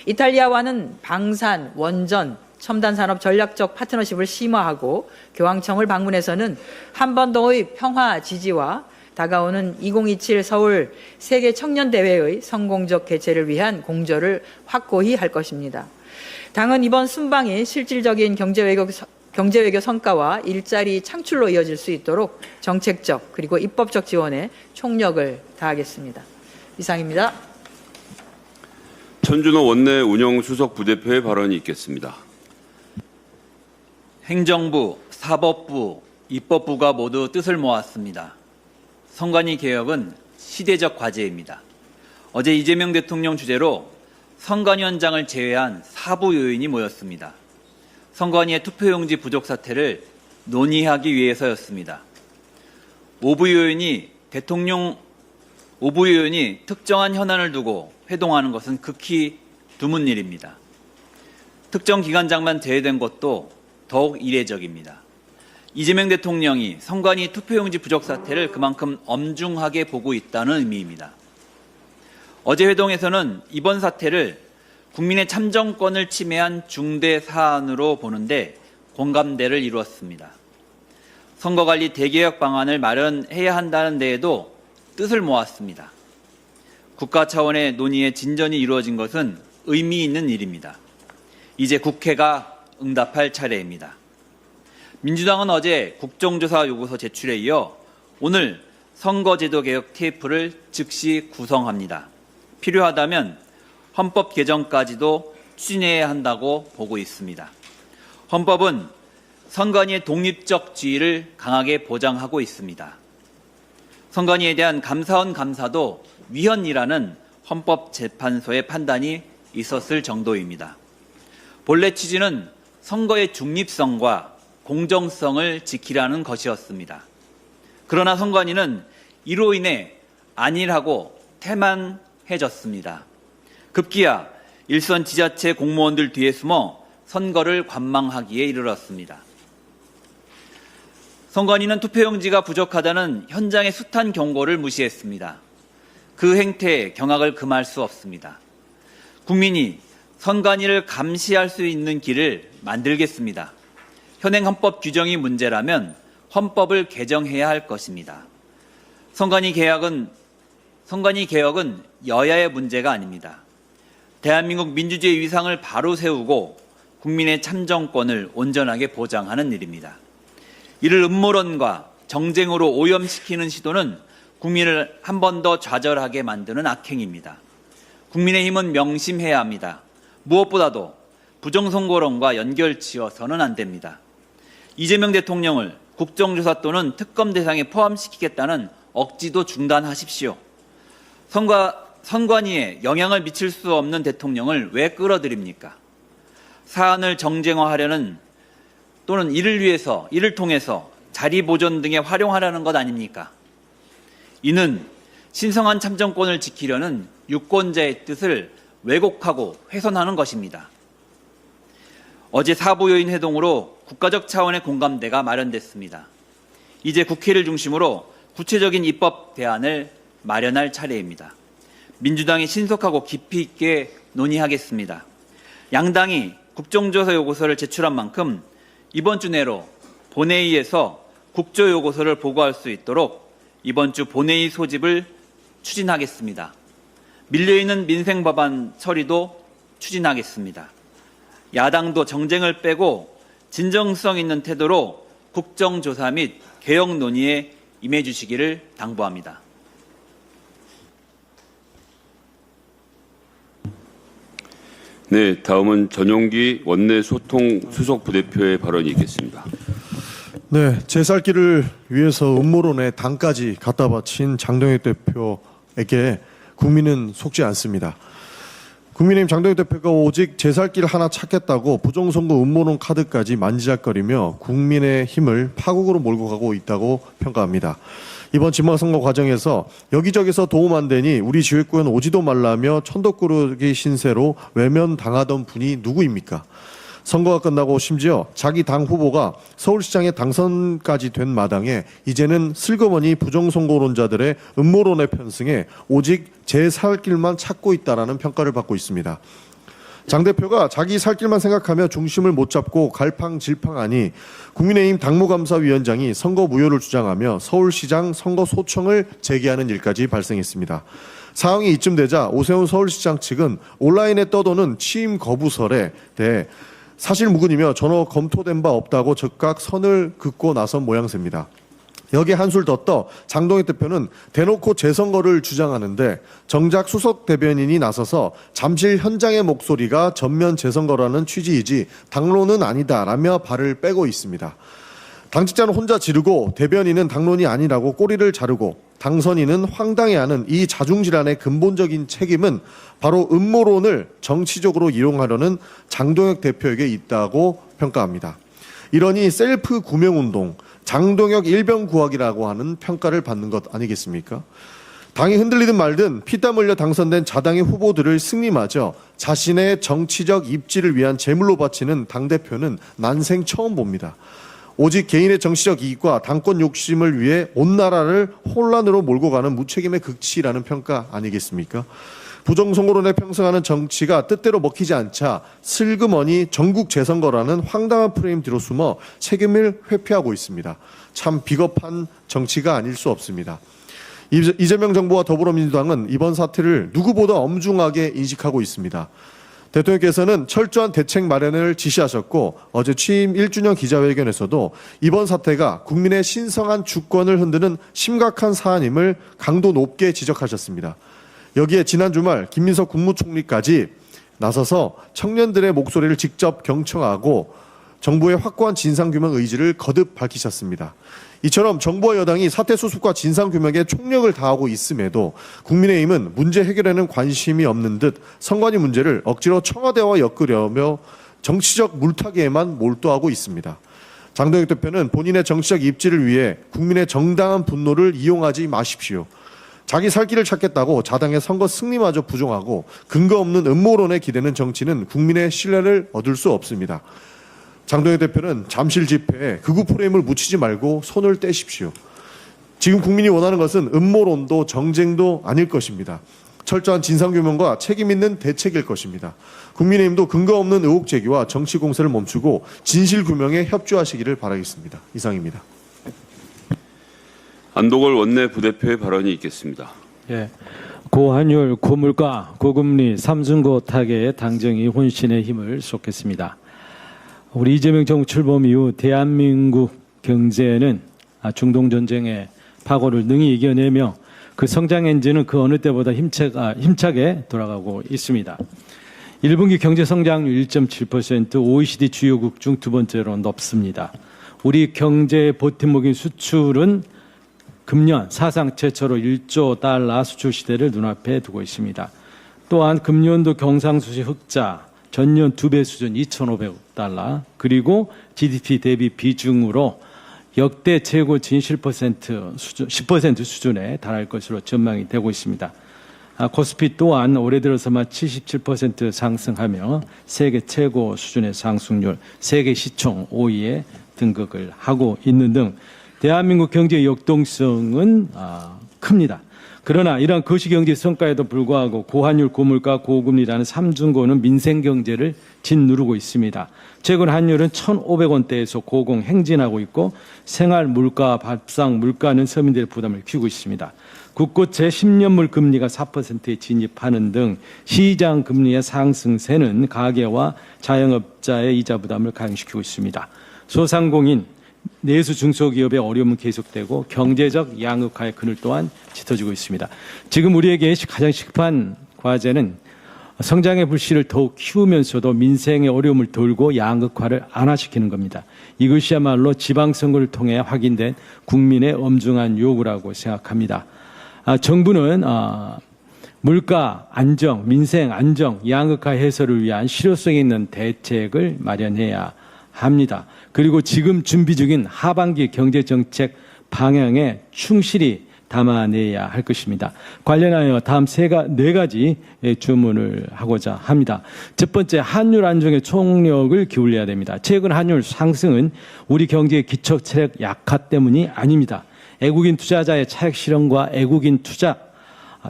이탈리아와는 방산, 원전, 첨단 산업 전략적 파트너십을 심화하고 교황청을 방문해서는 한반도의 평화 지지와 다가오는 2027 서울 세계 청년 대회의 성공적 개최를 위한 공조를 확고히 할 것입니다. 당은 이번 순방이 실질적인 경제외교 성과와 일자리 창출로 이어질 수 있도록 정책적 그리고 입법적 지원에 총력을 다하겠습니다. 이상입니다. 천준호 원내 운영수석 부대표의 발언이 있겠습니다. 행정부, 사법부, 입법부가 모두 뜻을 모았습니다. 선관위 개혁은 시대적 과제입니다. 어제 이재명 대통령 주재로 선관위원장을 제외한 사부 요인이 모였습니다. 선관위의 투표용지 부족 사태를 논의하기 위해서였습니다. 오부 요인이 특정한 현안을 두고 회동하는 것은 극히 드문 일입니다. 특정 기관장만 제외된 것도 더욱 이례적입니다. 이재명 대통령이 선관위 투표용지 부족 사태를 그만큼 엄중하게 보고 있다는 의미입니다. 어제 회동에서는 이번 사태를 국민의 참정권을 침해한 중대 사안으로 보는데 공감대를 이루었습니다. 선거관리 대개혁 방안을 마련해야 한다는 데에도 뜻을 모았습니다. 국가 차원의 논의에 진전이 이루어진 것은 의미 있는 일입니다. 이제 국회가 응답할 차례입니다. 민주당은 어제 국정조사 요구서 제출에 이어 오늘 선거제도 개혁 TF를 즉시 구성합니다. 필요하다면 헌법 개정까지도 추진해야 한다고 보고 있습니다. 헌법은 선관위의 독립적 지위를 강하게 보장하고 있습니다. 선관위에 대한 감사원 감사도 위헌이라는 헌법재판소의 판단이 있었을 정도입니다. 본래 취지는 선거의 중립성과 공정성을 지키라는 것이었습니다. 그러나 선관위는 이로 인해 안일하고 태만해졌습니다. 급기야 일선 지자체 공무원들 뒤에 숨어 선거를 관망하기에 이르렀습니다. 선관위는 투표용지가 부족하다는 현장의 숱한 경고를 무시했습니다. 그 행태에 경악을 금할 수 없습니다. 국민이 선관위를 감시할 수 있는 길을 만들겠습니다. 현행 헌법 규정이 문제라면 헌법을 개정해야 할 것입니다. 선관위 개혁은 여야의 문제가 아닙니다. 대한민국 민주주의 위상을 바로 세우고 국민의 참정권을 온전하게 보장하는 일입니다. 이를 음모론과 정쟁으로 오염시키는 시도는 국민을 한 번 더 좌절하게 만드는 악행입니다. 국민의힘은 명심해야 합니다. 무엇보다도 부정선거론과 연결지어서는 안 됩니다. 이재명 대통령을 국정조사 또는 특검 대상에 포함시키겠다는 억지도 중단하십시오. 선관위에 영향을 미칠 수 없는 대통령을 왜 끌어들입니까? 사안을 정쟁화하려는 또는 이를 통해서 자리 보존 등에 활용하려는 것 아닙니까? 이는 신성한 참정권을 지키려는 유권자의 뜻을 왜곡하고 훼손하는 것입니다. 어제 사부요인 회동으로 국가적 차원의 공감대가 마련됐습니다. 이제 국회를 중심으로 구체적인 입법 대안을 마련할 차례입니다. 민주당이 신속하고 깊이 있게 논의하겠습니다. 양당이 국정조사 요구서를 제출한 만큼 이번 주 내로 본회의에서 국조요구서를 보고할 수 있도록 이번 주 본회의 소집을 추진하겠습니다. 밀려있는 민생법안 처리도 추진하겠습니다. 야당도 정쟁을 빼고 진정성 있는 태도로 국정조사 및 개혁 논의에 임해 주시기를 당부합니다. 네, 다음은 전용기 원내 소통 수석 부대표의 발언이 있겠습니다. 네, 제 살 길을 위해서 음모론에 당까지 갖다 바친 장동혁 대표에게 국민은 속지 않습니다. 국민의힘 장동혁 대표가 오직 제 살 길 하나 찾겠다고 부정선거 음모론 카드까지 만지작거리며 국민의힘을 파국으로 몰고 가고 있다고 평가합니다. 이번 지방선거 과정에서 여기저기서 도움 안 되니 우리 지휘권 오지도 말라며 천덕꾸러기 신세로 외면당하던 분이 누구입니까? 선거가 끝나고 심지어 자기 당 후보가 서울시장에 당선까지 된 마당에 이제는 슬그머니 부정선거론자들의 음모론에 편승해 오직 제 살 길만 찾고 있다라는 평가를 받고 있습니다. 장 대표가 자기 살 길만 생각하며 중심을 못 잡고 갈팡질팡하니 국민의힘 당무감사위원장이 선거 무효를 주장하며 서울시장 선거 소청을 제기하는 일까지 발생했습니다. 상황이 이쯤 되자 오세훈 서울시장 측은 온라인에 떠도는 취임 거부설에 대해 사실 무근이며 전혀 검토된 바 없다고 즉각 선을 긋고 나선 모양새입니다. 여기에 한술 더 떠 장동혁 대표는 대놓고 재선거를 주장하는데 정작 수석 대변인이 나서서 잠실 현장의 목소리가 전면 재선거라는 취지이지 당론은 아니다라며 발을 빼고 있습니다. 당직자는 혼자 지르고 대변인은 당론이 아니라고 꼬리를 자르고 당선인은 황당해하는 이 자중질환의 근본적인 책임은 바로 음모론을 정치적으로 이용하려는 장동혁 대표에게 있다고 평가합니다. 이러니 셀프 구명운동, 장동혁 일병 구하기라고 하는 평가를 받는 것 아니겠습니까? 당이 흔들리든 말든 피땀 흘려 당선된 자당의 후보들을 승리마저 자신의 정치적 입지를 위한 제물로 바치는 당대표는 난생 처음 봅니다. 오직 개인의 정치적 이익과 당권 욕심을 위해 온 나라를 혼란으로 몰고 가는 무책임의 극치라는 평가 아니겠습니까? 부정선거론에 편승하는 정치가 뜻대로 먹히지 않자 슬그머니 전국 재선거라는 황당한 프레임 뒤로 숨어 책임을 회피하고 있습니다. 참 비겁한 정치가 아닐 수 없습니다. 이재명 정부와 더불어민주당은 이번 사태를 누구보다 엄중하게 인식하고 있습니다. 대통령께서는 철저한 대책 마련을 지시하셨고 어제 취임 1주년 기자회견에서도 이번 사태가 국민의 신성한 주권을 흔드는 심각한 사안임을 강도 높게 지적하셨습니다. 여기에 지난 주말 김민석 국무총리까지 나서서 청년들의 목소리를 직접 경청하고 정부의 확고한 진상규명 의지를 거듭 밝히셨습니다. 이처럼 정부와 여당이 사태 수습과 진상규명에 총력을 다하고 있음에도 국민의힘은 문제 해결에는 관심이 없는 듯 선관위 문제를 억지로 청와대와 엮으려며 정치적 물타기에만 몰두하고 있습니다. 장동혁 대표는 본인의 정치적 입지를 위해 국민의 정당한 분노를 이용하지 마십시오. 자기 살 길을 찾겠다고 자당의 선거 승리마저 부정하고 근거 없는 음모론에 기대는 정치는 국민의 신뢰를 얻을 수 없습니다. 장동혁 대표는 잠실 집회에 극우 프레임을 묻히지 말고 손을 떼십시오. 지금 국민이 원하는 것은 음모론도 정쟁도 아닐 것입니다. 철저한 진상규명과 책임 있는 대책일 것입니다. 국민의힘도 근거 없는 의혹 제기와 정치 공세를 멈추고 진실규명에 협조하시기를 바라겠습니다. 이상입니다. 안도걸 원내 부대표의 발언이 있겠습니다. 예, 고환율, 고물가, 고금리, 삼중고 타계의 당정이 혼신의 힘을 쏟겠습니다. 우리 이재명 정부 출범 이후 대한민국 경제는 중동 전쟁의 파고를 능히 이겨내며 그 성장 엔진은 그 어느 때보다 힘차게 돌아가고 있습니다. 1분기 경제 성장률 1.7%, OECD 주요국 중 두 번째로 높습니다. 우리 경제의 버팀목인 수출은 금년 사상 최초로 1조 달러 수출 시대를 눈앞에 두고 있습니다. 또한 금년도 경상수지 흑자 전년 2배 수준 2,500억 달러 그리고 GDP 대비 비중으로 역대 최고치인 10% 수준에 달할 것으로 전망이 되고 있습니다. 코스피 또한 올해 들어서만 77% 상승하며 세계 최고 수준의 상승률, 세계 시총 5위에 등극을 하고 있는 등 대한민국 경제의 역동성은 큽니다. 그러나 이러한 거시경제 성과에도 불구하고 고환율, 고물가, 고금리라는 삼중고는 민생 경제를 짓누르고 있습니다. 최근 환율은 1,500원대에서 고공 행진하고 있고 생활 물가, 밥상 물가는 서민들의 부담을 키우고 있습니다. 국고채 10년물 금리가 4%에 진입하는 등 시장 금리의 상승세는 가계와 자영업자의 이자 부담을 가중시키고 있습니다. 소상공인, 내수 중소기업의 어려움은 계속되고 경제적 양극화의 그늘 또한 짙어지고 있습니다. 지금 우리에게 가장 시급한 과제는 성장의 불씨를 더욱 키우면서도 민생의 어려움을 돌고 양극화를 완화시키는 겁니다. 이것이야말로 지방선거를 통해 확인된 국민의 엄중한 요구라고 생각합니다. 정부는 물가 안정, 민생 안정, 양극화 해소를 위한 실효성 있는 대책을 마련해야 합니다. 그리고 지금 준비 중인 하반기 경제정책 방향에 충실히 담아내야 할 것입니다. 관련하여 다음 네 가지 주문을 하고자 합니다. 첫 번째, 환율 안정에 총력을 기울여야 됩니다. 최근 환율 상승은 우리 경제의 기초 체력 약화 때문이 아닙니다. 외국인 투자자의 차익 실현과 외국인 투자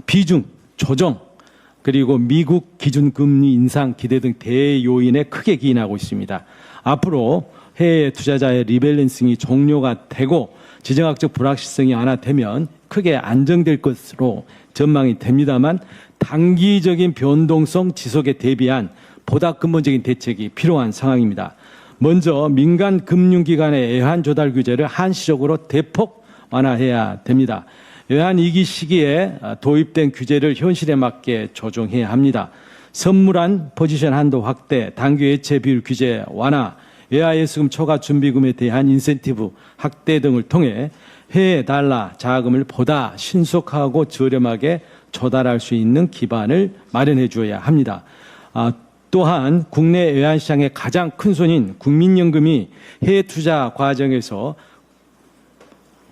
비중 조정, 그리고 미국 기준금리 인상 기대 등 대요인에 크게 기인하고 있습니다. 앞으로 해외 투자자의 리밸런싱이 종료가 되고 지정학적 불확실성이 완화되면 크게 안정될 것으로 전망이 됩니다만 단기적인 변동성 지속에 대비한 보다 근본적인 대책이 필요한 상황입니다. 먼저 민간 금융기관의 외환 조달 규제를 한시적으로 대폭 완화해야 됩니다. 외환 위기 시기에 도입된 규제를 현실에 맞게 조정해야 합니다. 선물한 포지션 한도 확대, 당규 예체 비율 규제 완화, 외화예수금 초과 준비금에 대한 인센티브 확대 등을 통해 해외 달러 자금을 보다 신속하고 저렴하게 조달할 수 있는 기반을 마련해 주어야 합니다. 또한 국내 외환시장의 가장 큰 손인 국민연금이 해외 투자 과정에서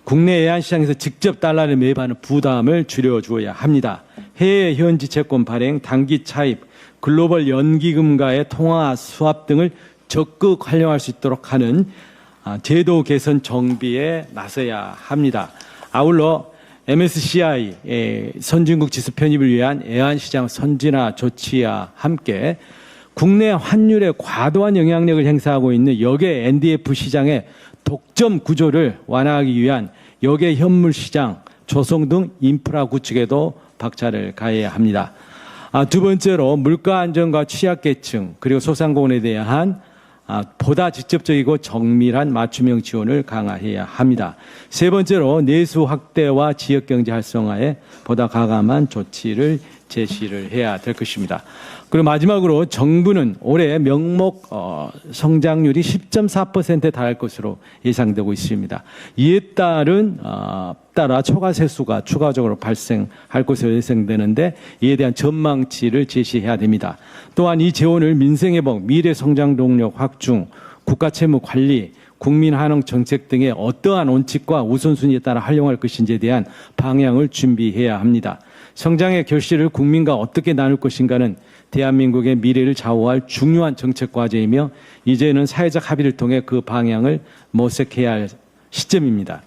국내 외환시장에서 직접 달러를 매입하는 부담을 줄여주어야 합니다. 해외 현지 채권 발행, 단기 차입, 글로벌 연기금과의 통화 수합 등을 적극 활용할 수 있도록 하는 제도 개선 정비에 나서야 합니다. 아울러 MSCI 선진국 지수 편입을 위한 외환시장 선진화 조치와 함께 국내 환율에 과도한 영향력을 행사하고 있는 역외 NDF 시장의 독점 구조를 완화하기 위한 역외 현물 시장 조성 등 인프라 구축에도 박차를 가해야 합니다. 두 번째로 물가 안정과 취약계층 그리고 소상공인에 대한 보다 직접적이고 정밀한 맞춤형 지원을 강화해야 합니다. 세 번째로 내수 확대와 지역경제 활성화에 보다 과감한 조치를 제시를 해야 될 것입니다. 그리고 마지막으로 정부는 올해 명목 성장률이 10.4%에 달할 것으로 예상되고 있습니다. 이에 따라 초과 세수가 추가적으로 발생할 것으로 예상되는데 이에 대한 전망치를 제시해야 됩니다. 또한 이 재원을 민생회복, 미래 성장 동력 확충, 국가 채무 관리, 국민 환원 정책 등의 어떠한 원칙과 우선순위에 따라 활용할 것인지에 대한 방향을 준비해야 합니다. 성장의 결실을 국민과 어떻게 나눌 것인가는 대한민국의 미래를 좌우할 중요한 정책 과제이며 이제는 사회적 합의를 통해 그 방향을 모색해야 할 시점입니다.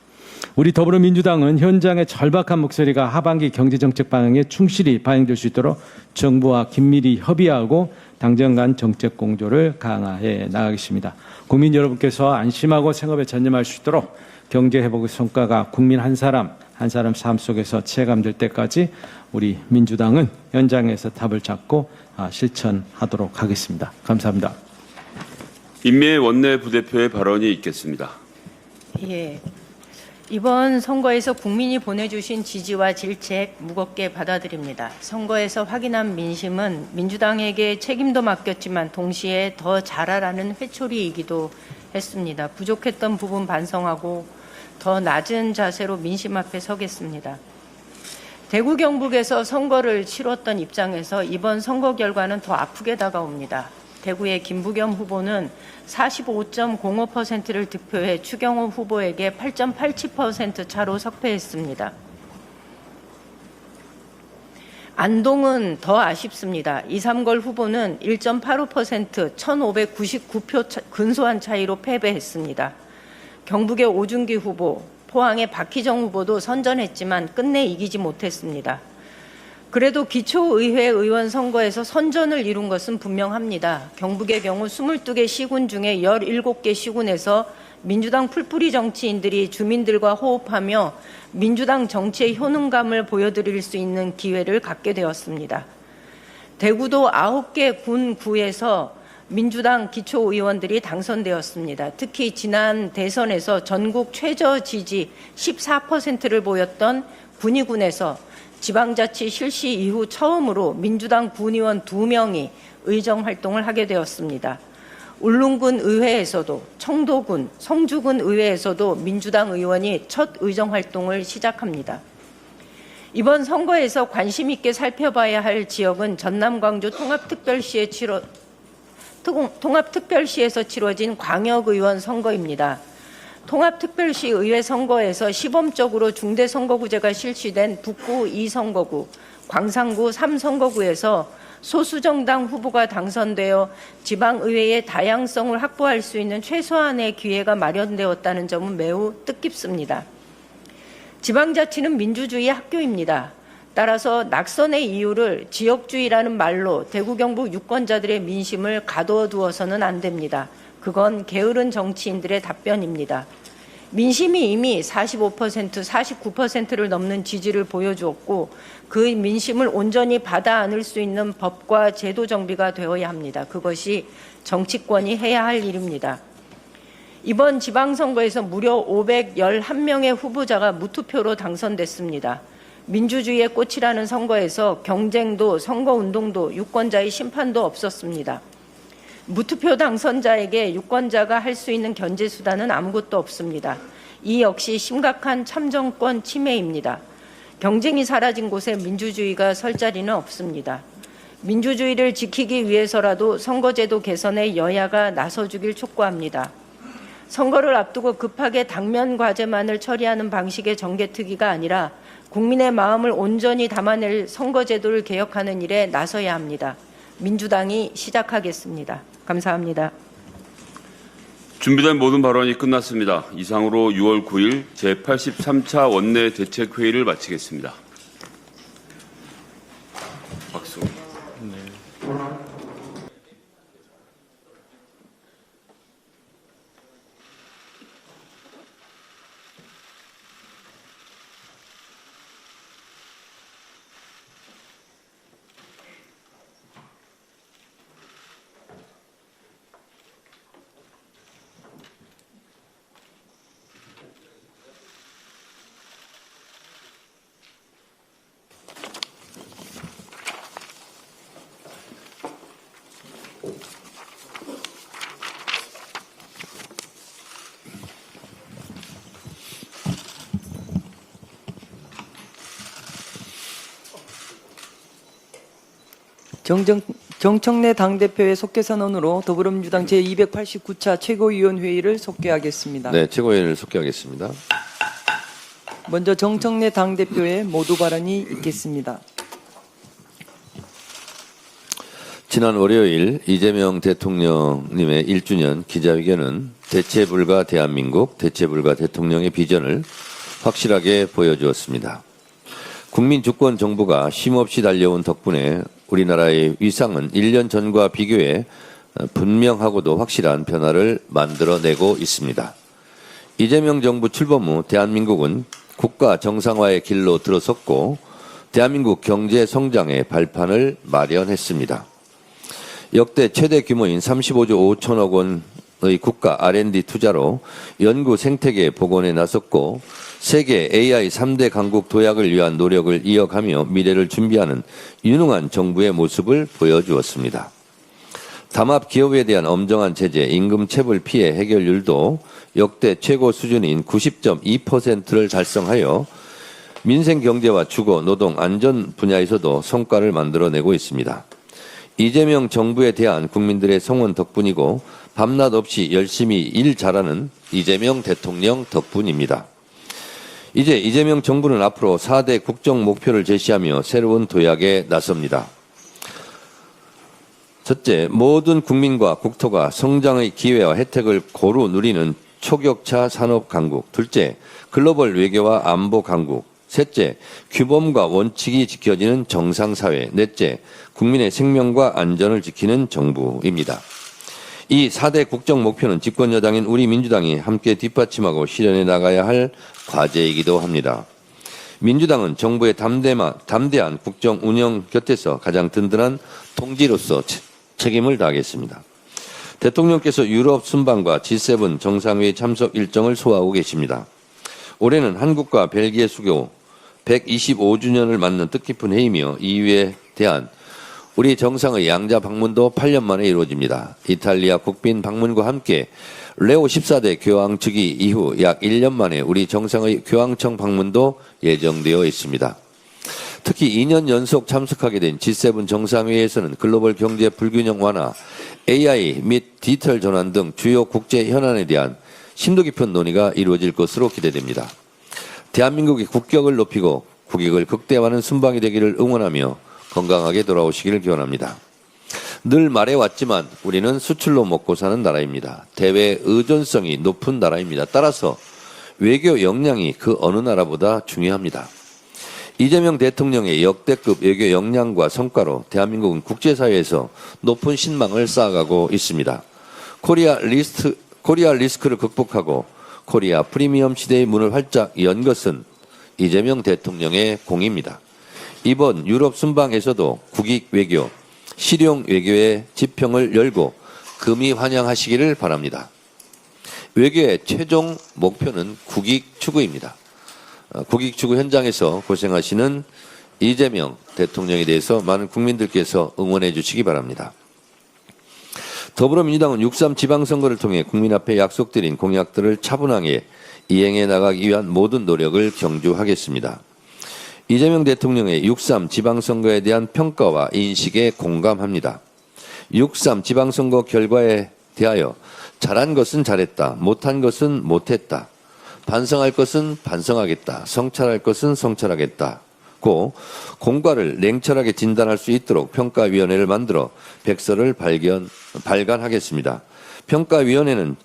우리 더불어민주당은 현장의 절박한 목소리가 하반기 경제정책 방향에 충실히 반영될 수 있도록 정부와 긴밀히 협의하고 당정 간 정책 공조를 강화해 나가겠습니다. 국민 여러분께서 안심하고 생업에 전념할 수 있도록 경제회복의 성과가 국민 한 사람 한 사람 삶 속에서 체감될 때까지 우리 민주당은 현장에서 답을 찾고 실천하도록 하겠습니다. 감사합니다. 임미애 원내 부대표의 발언이 있겠습니다. 예. 이번 선거에서 국민이 보내주신 지지와 질책 무겁게 받아들입니다. 선거에서 확인한 민심은 민주당에게 책임도 맡겼지만 동시에 더 잘하라는 회초리이기도 했습니다. 부족했던 부분 반성하고 더 낮은 자세로 민심 앞에 서겠습니다. 대구 경북에서 선거를 치렀던 입장에서 이번 선거 결과는 더 아프게 다가옵니다. 대구의 김부겸 후보는 45.05%를 득표해 추경호 후보에게 8.87% 차로 석패했습니다. 안동은 더 아쉽습니다. 이삼걸 후보는 1.85%, 1,599표 근소한 차이로 패배했습니다. 경북의 오준기 후보, 포항의 박희정 후보도 선전했지만 끝내 이기지 못했습니다. 그래도 기초의회 의원 선거에서 선전을 이룬 것은 분명합니다. 경북의 경우 22개 시군 중에 17개 시군에서 민주당 풀뿌리 정치인들이 주민들과 호흡하며 민주당 정치의 효능감을 보여드릴 수 있는 기회를 갖게 되었습니다. 대구도 9개 군구에서 민주당 기초의원들이 당선되었습니다. 특히 지난 대선에서 전국 최저 지지 14%를 보였던 군위군에서 지방자치 실시 이후 처음으로 민주당 군의원 2명이 의정 활동을 하게 되었습니다. 울릉군 의회에서도 청도군, 성주군 의회에서도 민주당 의원이 첫 의정 활동을 시작합니다. 이번 선거에서 관심 있게 살펴봐야 할 지역은 전남 광주 통합특별시에서 치러진 광역의원 선거입니다. 통합특별시 의회 선거에서 시범적으로 중대선거구제가 실시된 북구 2선거구, 광산구 3선거구에서 소수정당 후보가 당선되어 지방의회의 다양성을 확보할 수 있는 최소한의 기회가 마련되었다는 점은 매우 뜻깊습니다. 지방자치는 민주주의 학교입니다. 따라서 낙선의 이유를 지역주의라는 말로 대구 경북 유권자들의 민심을 가둬두어서는 안 됩니다. 그건 게으른 정치인들의 답변입니다. 민심이 이미 45%, 49%를 넘는 지지를 보여주었고 그 민심을 온전히 받아 안을 수 있는 법과 제도 정비가 되어야 합니다. 그것이 정치권이 해야 할 일입니다. 이번 지방선거에서 무려 511명의 후보자가 무투표로 당선됐습니다. 민주주의의 꽃이라는 선거에서 경쟁도 선거운동도 유권자의 심판도 없었습니다. 무투표 당선자에게 유권자가 할 수 있는 견제수단은 아무것도 없습니다. 이 역시 심각한 참정권 침해입니다. 경쟁이 사라진 곳에 민주주의가 설 자리는 없습니다. 민주주의를 지키기 위해서라도 선거제도 개선에 여야가 나서주길 촉구합니다. 선거를 앞두고 급하게 당면 과제만을 처리하는 방식의 정개특위가 아니라 국민의 마음을 온전히 담아낼 선거제도를 개혁하는 일에 나서야 합니다. 민주당이 시작하겠습니다. 감사합니다. 준비된 모든 발언이 끝났습니다. 이상으로 6월 9일 제83차 원내대책회의를 마치겠습니다. 박수. 정청래 당대표의 속개 선언으로 더불어민주당 제289차 최고위원회의를 속개하겠습니다. 네, 최고위원회를 속개하겠습니다. 먼저 정청래 당대표의 모두 발언이 있겠습니다. 지난 월요일 이재명 대통령님의 1주년 기자회견은 대체불가 대한민국, 대체불가 대통령의 비전을 확실하게 보여주었습니다. 국민 주권 정부가 쉼없이 달려온 덕분에 우리나라의 위상은 1년 전과 비교해 분명하고도 확실한 변화를 만들어내고 있습니다. 이재명 정부 출범 후 대한민국은 국가 정상화의 길로 들어섰고 대한민국 경제 성장의 발판을 마련했습니다. 역대 최대 규모인 35조 5천억 원의 국가 R&D 투자로 연구 생태계 복원에 나섰고 세계 AI 3대 강국 도약을 위한 노력을 이어가며 미래를 준비하는 유능한 정부의 모습을 보여주었습니다. 담합 기업에 대한 엄정한 제재, 임금 체불 피해 해결률도 역대 최고 수준인 90.2%를 달성하여 민생 경제와 주거, 노동, 안전 분야에서도 성과를 만들어내고 있습니다. 이재명 정부에 대한 국민들의 성원 덕분이고 밤낮 없이 열심히 일 잘하는 이재명 대통령 덕분입니다. 이제 이재명 정부는 앞으로 4대 국정 목표를 제시하며 새로운 도약에 나섭니다. 첫째, 모든 국민과 국토가 성장의 기회와 혜택을 고루 누리는 초격차 산업 강국. 둘째, 글로벌 외교와 안보 강국. 셋째, 규범과 원칙이 지켜지는 정상사회. 넷째, 국민의 생명과 안전을 지키는 정부입니다. 이 4대 국정 목표는 집권 여당인 우리 민주당이 함께 뒷받침하고 실현해 나가야 할 과제이기도 합니다. 민주당은 정부의 담대한 국정 운영 곁에서 가장 든든한 동지로서 책임을 다하겠습니다. 대통령께서 유럽 순방과 G7 정상회의 참석 일정을 소화하고 계십니다. 올해는 한국과 벨기에 수교 125주년을 맞는 뜻깊은 해이며 이후에 대한 우리 정상의 양자 방문도 8년 만에 이루어집니다. 이탈리아 국빈 방문과 함께 레오 14대 교황 즉위 이후 약 1년 만에 우리 정상의 교황청 방문도 예정되어 있습니다. 특히 2년 연속 참석하게 된 G7 정상회의에서는 글로벌 경제 불균형 완화, AI 및 디지털 전환 등 주요 국제 현안에 대한 심도 깊은 논의가 이루어질 것으로 기대됩니다. 대한민국의 국격을 높이고 국익을 극대화하는 순방이 되기를 응원하며 건강하게 돌아오시기를 기원합니다. 늘 말해왔지만 우리는 수출로 먹고 사는 나라입니다. 대외 의존성이 높은 나라입니다. 따라서 외교 역량이 그 어느 나라보다 중요합니다. 이재명 대통령의 역대급 외교 역량과 성과로 대한민국은 국제사회에서 높은 신망을 쌓아가고 있습니다. 코리아 리스크를 극복하고 코리아 프리미엄 시대의 문을 활짝 연 것은 이재명 대통령의 공입니다. 이번 유럽 순방에서도 국익 외교, 실용 외교의 지평을 열고 금이 환영하시기를 바랍니다. 외교의 최종 목표는 국익 추구입니다. 국익 추구 현장에서 고생하시는 이재명 대통령에 대해서 많은 국민들께서 응원해 주시기 바랍니다. 더불어민주당은 6.3 지방선거를 통해 국민 앞에 약속드린 공약들을 차분하게 이행해 나가기 위한 모든 노력을 경주하겠습니다. 이재명 대통령의 6.3 지방선거에 대한 평가와 인식에 공감합니다. 6.3 지방선거 결과에 대하여 잘한 것은 잘했다, 못한 것은 못했다, 반성할 것은 반성하겠다, 성찰할 것은 성찰하겠다고 공과를 냉철하게 진단할 수 있도록 평가위원회를 만들어 백서를 발간하겠습니다. 평가위원회는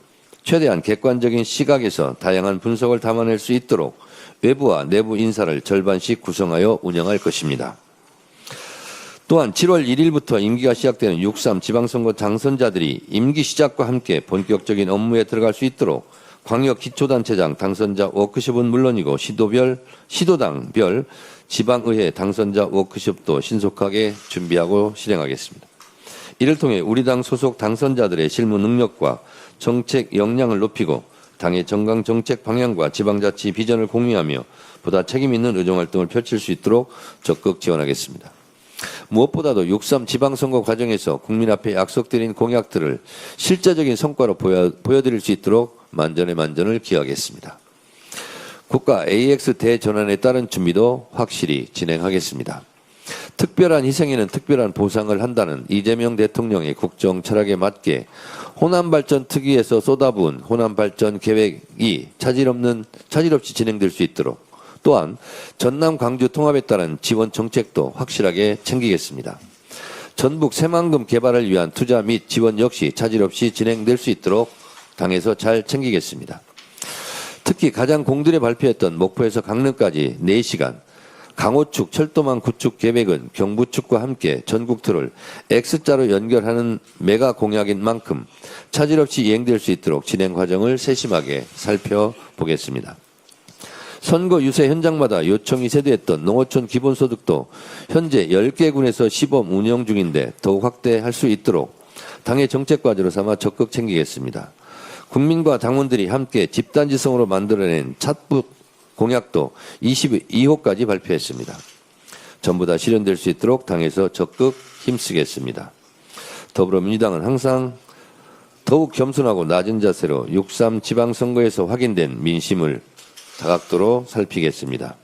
최대한 객관적인 시각에서 다양한 분석을 담아낼 수 있도록 외부와 내부 인사를 절반씩 구성하여 운영할 것입니다. 또한 7월 1일부터 임기가 시작되는 6.3 지방선거 당선자들이 임기 시작과 함께 본격적인 업무에 들어갈 수 있도록 광역기초단체장 당선자 워크숍은 물론이고 시도당별 지방의회 당선자 워크숍도 신속하게 준비하고 실행하겠습니다. 이를 통해 우리 당 소속 당선자들의 실무 능력과 정책 역량을 높이고 당의 정강 정책 방향과 지방자치 비전을 공유하며 보다 책임 있는 의정활동을 펼칠 수 있도록 적극 지원하겠습니다. 무엇보다도 6.3 지방선거 과정에서 국민 앞에 약속드린 공약들을 실제적인 성과로 보여드릴 수 있도록 만전의 만전을 기하겠습니다. 국가 AX 대전환에 따른 준비도 확실히 진행하겠습니다. 특별한 희생에는 특별한 보상을 한다는 이재명 대통령의 국정 철학에 맞게 호남발전 특위에서 쏟아부은 호남발전 계획이 차질 없이 진행될 수 있도록 또한 전남 광주 통합에 따른 지원 정책도 확실하게 챙기겠습니다. 전북 새만금 개발을 위한 투자 및 지원 역시 차질 없이 진행될 수 있도록 당에서 잘 챙기겠습니다. 특히 가장 공들여 발표했던 목포에서 강릉까지 4시간, 강호축 철도망 구축 계획은 경부축과 함께 전국틀을 X자로 연결하는 메가 공약인 만큼 차질 없이 이행될 수 있도록 진행 과정을 세심하게 살펴보겠습니다. 선거 유세 현장마다 요청이 세대했던 농어촌 기본소득도 현재 10개 군에서 시범 운영 중인데 더욱 확대할 수 있도록 당의 정책 과제로 삼아 적극 챙기겠습니다. 국민과 당원들이 함께 집단지성으로 만들어낸 찻북 공약도 22호까지 발표했습니다. 전부 다 실현될 수 있도록 당에서 적극 힘쓰겠습니다. 더불어민주당은 항상 더욱 겸손하고 낮은 자세로 6.3 지방선거에서 확인된 민심을 다각도로 살피겠습니다.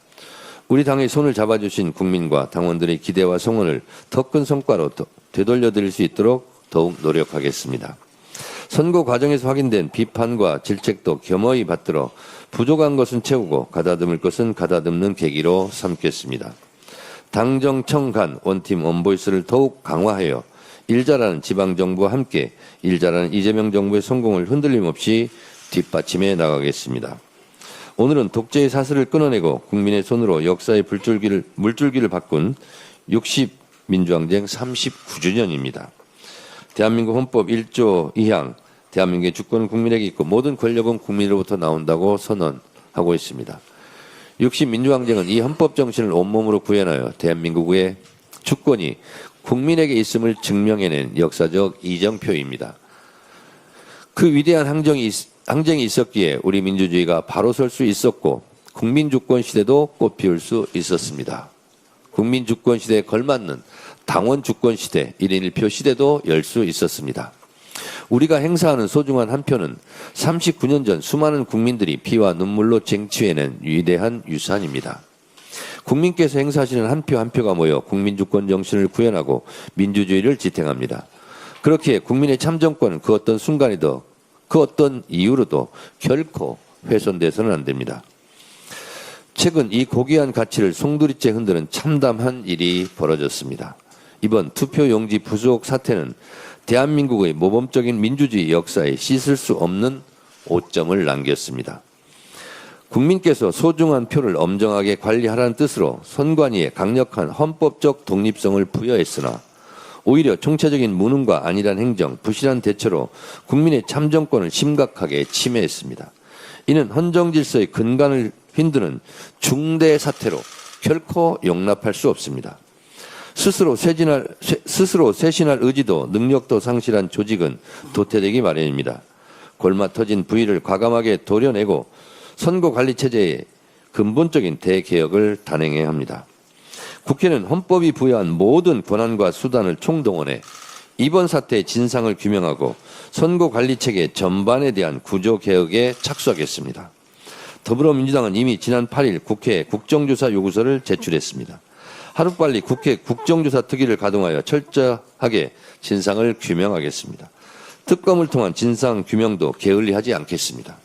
우리 당의 손을 잡아주신 국민과 당원들의 기대와 성원을 더 큰 성과로 되돌려드릴 수 있도록 더욱 노력하겠습니다. 선거 과정에서 확인된 비판과 질책도 겸허히 받들어 부족한 것은 채우고 가다듬을 것은 가다듬는 계기로 삼겠습니다. 당정청 간 원팀 원보이스를 더욱 강화하여 일 잘하는 지방정부와 함께 일 잘하는 이재명 정부의 성공을 흔들림 없이 뒷받침해 나가겠습니다. 오늘은 독재의 사슬을 끊어내고 국민의 손으로 역사의 물줄기를 바꾼 60민주항쟁 39주년입니다. 대한민국 헌법 1조 2항 대한민국의 주권은 국민에게 있고 모든 권력은 국민으로부터 나온다고 선언하고 있습니다. 60민주항쟁은 이 헌법 정신을 온몸으로 구현하여 대한민국의 주권이 국민에게 있음을 증명해낸 역사적 이정표입니다. 그 위대한 항쟁이 있었기에 우리 민주주의가 바로 설 수 있었고 국민주권 시대도 꽃피울 수 있었습니다. 국민주권 시대에 걸맞는 당원주권 시대, 1인 1표 시대도 열 수 있었습니다. 우리가 행사하는 소중한 한 표는 39년 전 수많은 국민들이 피와 눈물로 쟁취해낸 위대한 유산입니다. 국민께서 행사하시는 한 표 한 표가 모여 국민주권 정신을 구현하고 민주주의를 지탱합니다. 그렇기에 국민의 참정권은 그 어떤 순간에도 그 어떤 이유로도 결코 훼손돼서는 안 됩니다. 최근 이 고귀한 가치를 송두리째 흔드는 참담한 일이 벌어졌습니다. 이번 투표용지 부족 사태는 대한민국의 모범적인 민주주의 역사에 씻을 수 없는 오점을 남겼습니다. 국민께서 소중한 표를 엄정하게 관리하라는 뜻으로 선관위에 강력한 헌법적 독립성을 부여했으나 오히려 총체적인 무능과 안일한 행정, 부실한 대처로 국민의 참정권을 심각하게 침해했습니다. 이는 헌정질서의 근간을 흔드는 중대 사태로 결코 용납할 수 없습니다. 스스로 쇄신할 의지도 능력도 상실한 조직은 도태되기 마련입니다. 골마 터진 부위를 과감하게 도려내고 선거관리체제의 근본적인 대개혁을 단행해야 합니다. 국회는 헌법이 부여한 모든 권한과 수단을 총동원해 이번 사태의 진상을 규명하고 선거관리체계 전반에 대한 구조개혁에 착수하겠습니다. 더불어민주당은 이미 지난 8일 국회에 국정조사 요구서를 제출했습니다. 하루빨리 국회 국정조사 특위를 가동하여 철저하게 진상을 규명하겠습니다. 특검을 통한 진상 규명도 게을리하지 않겠습니다.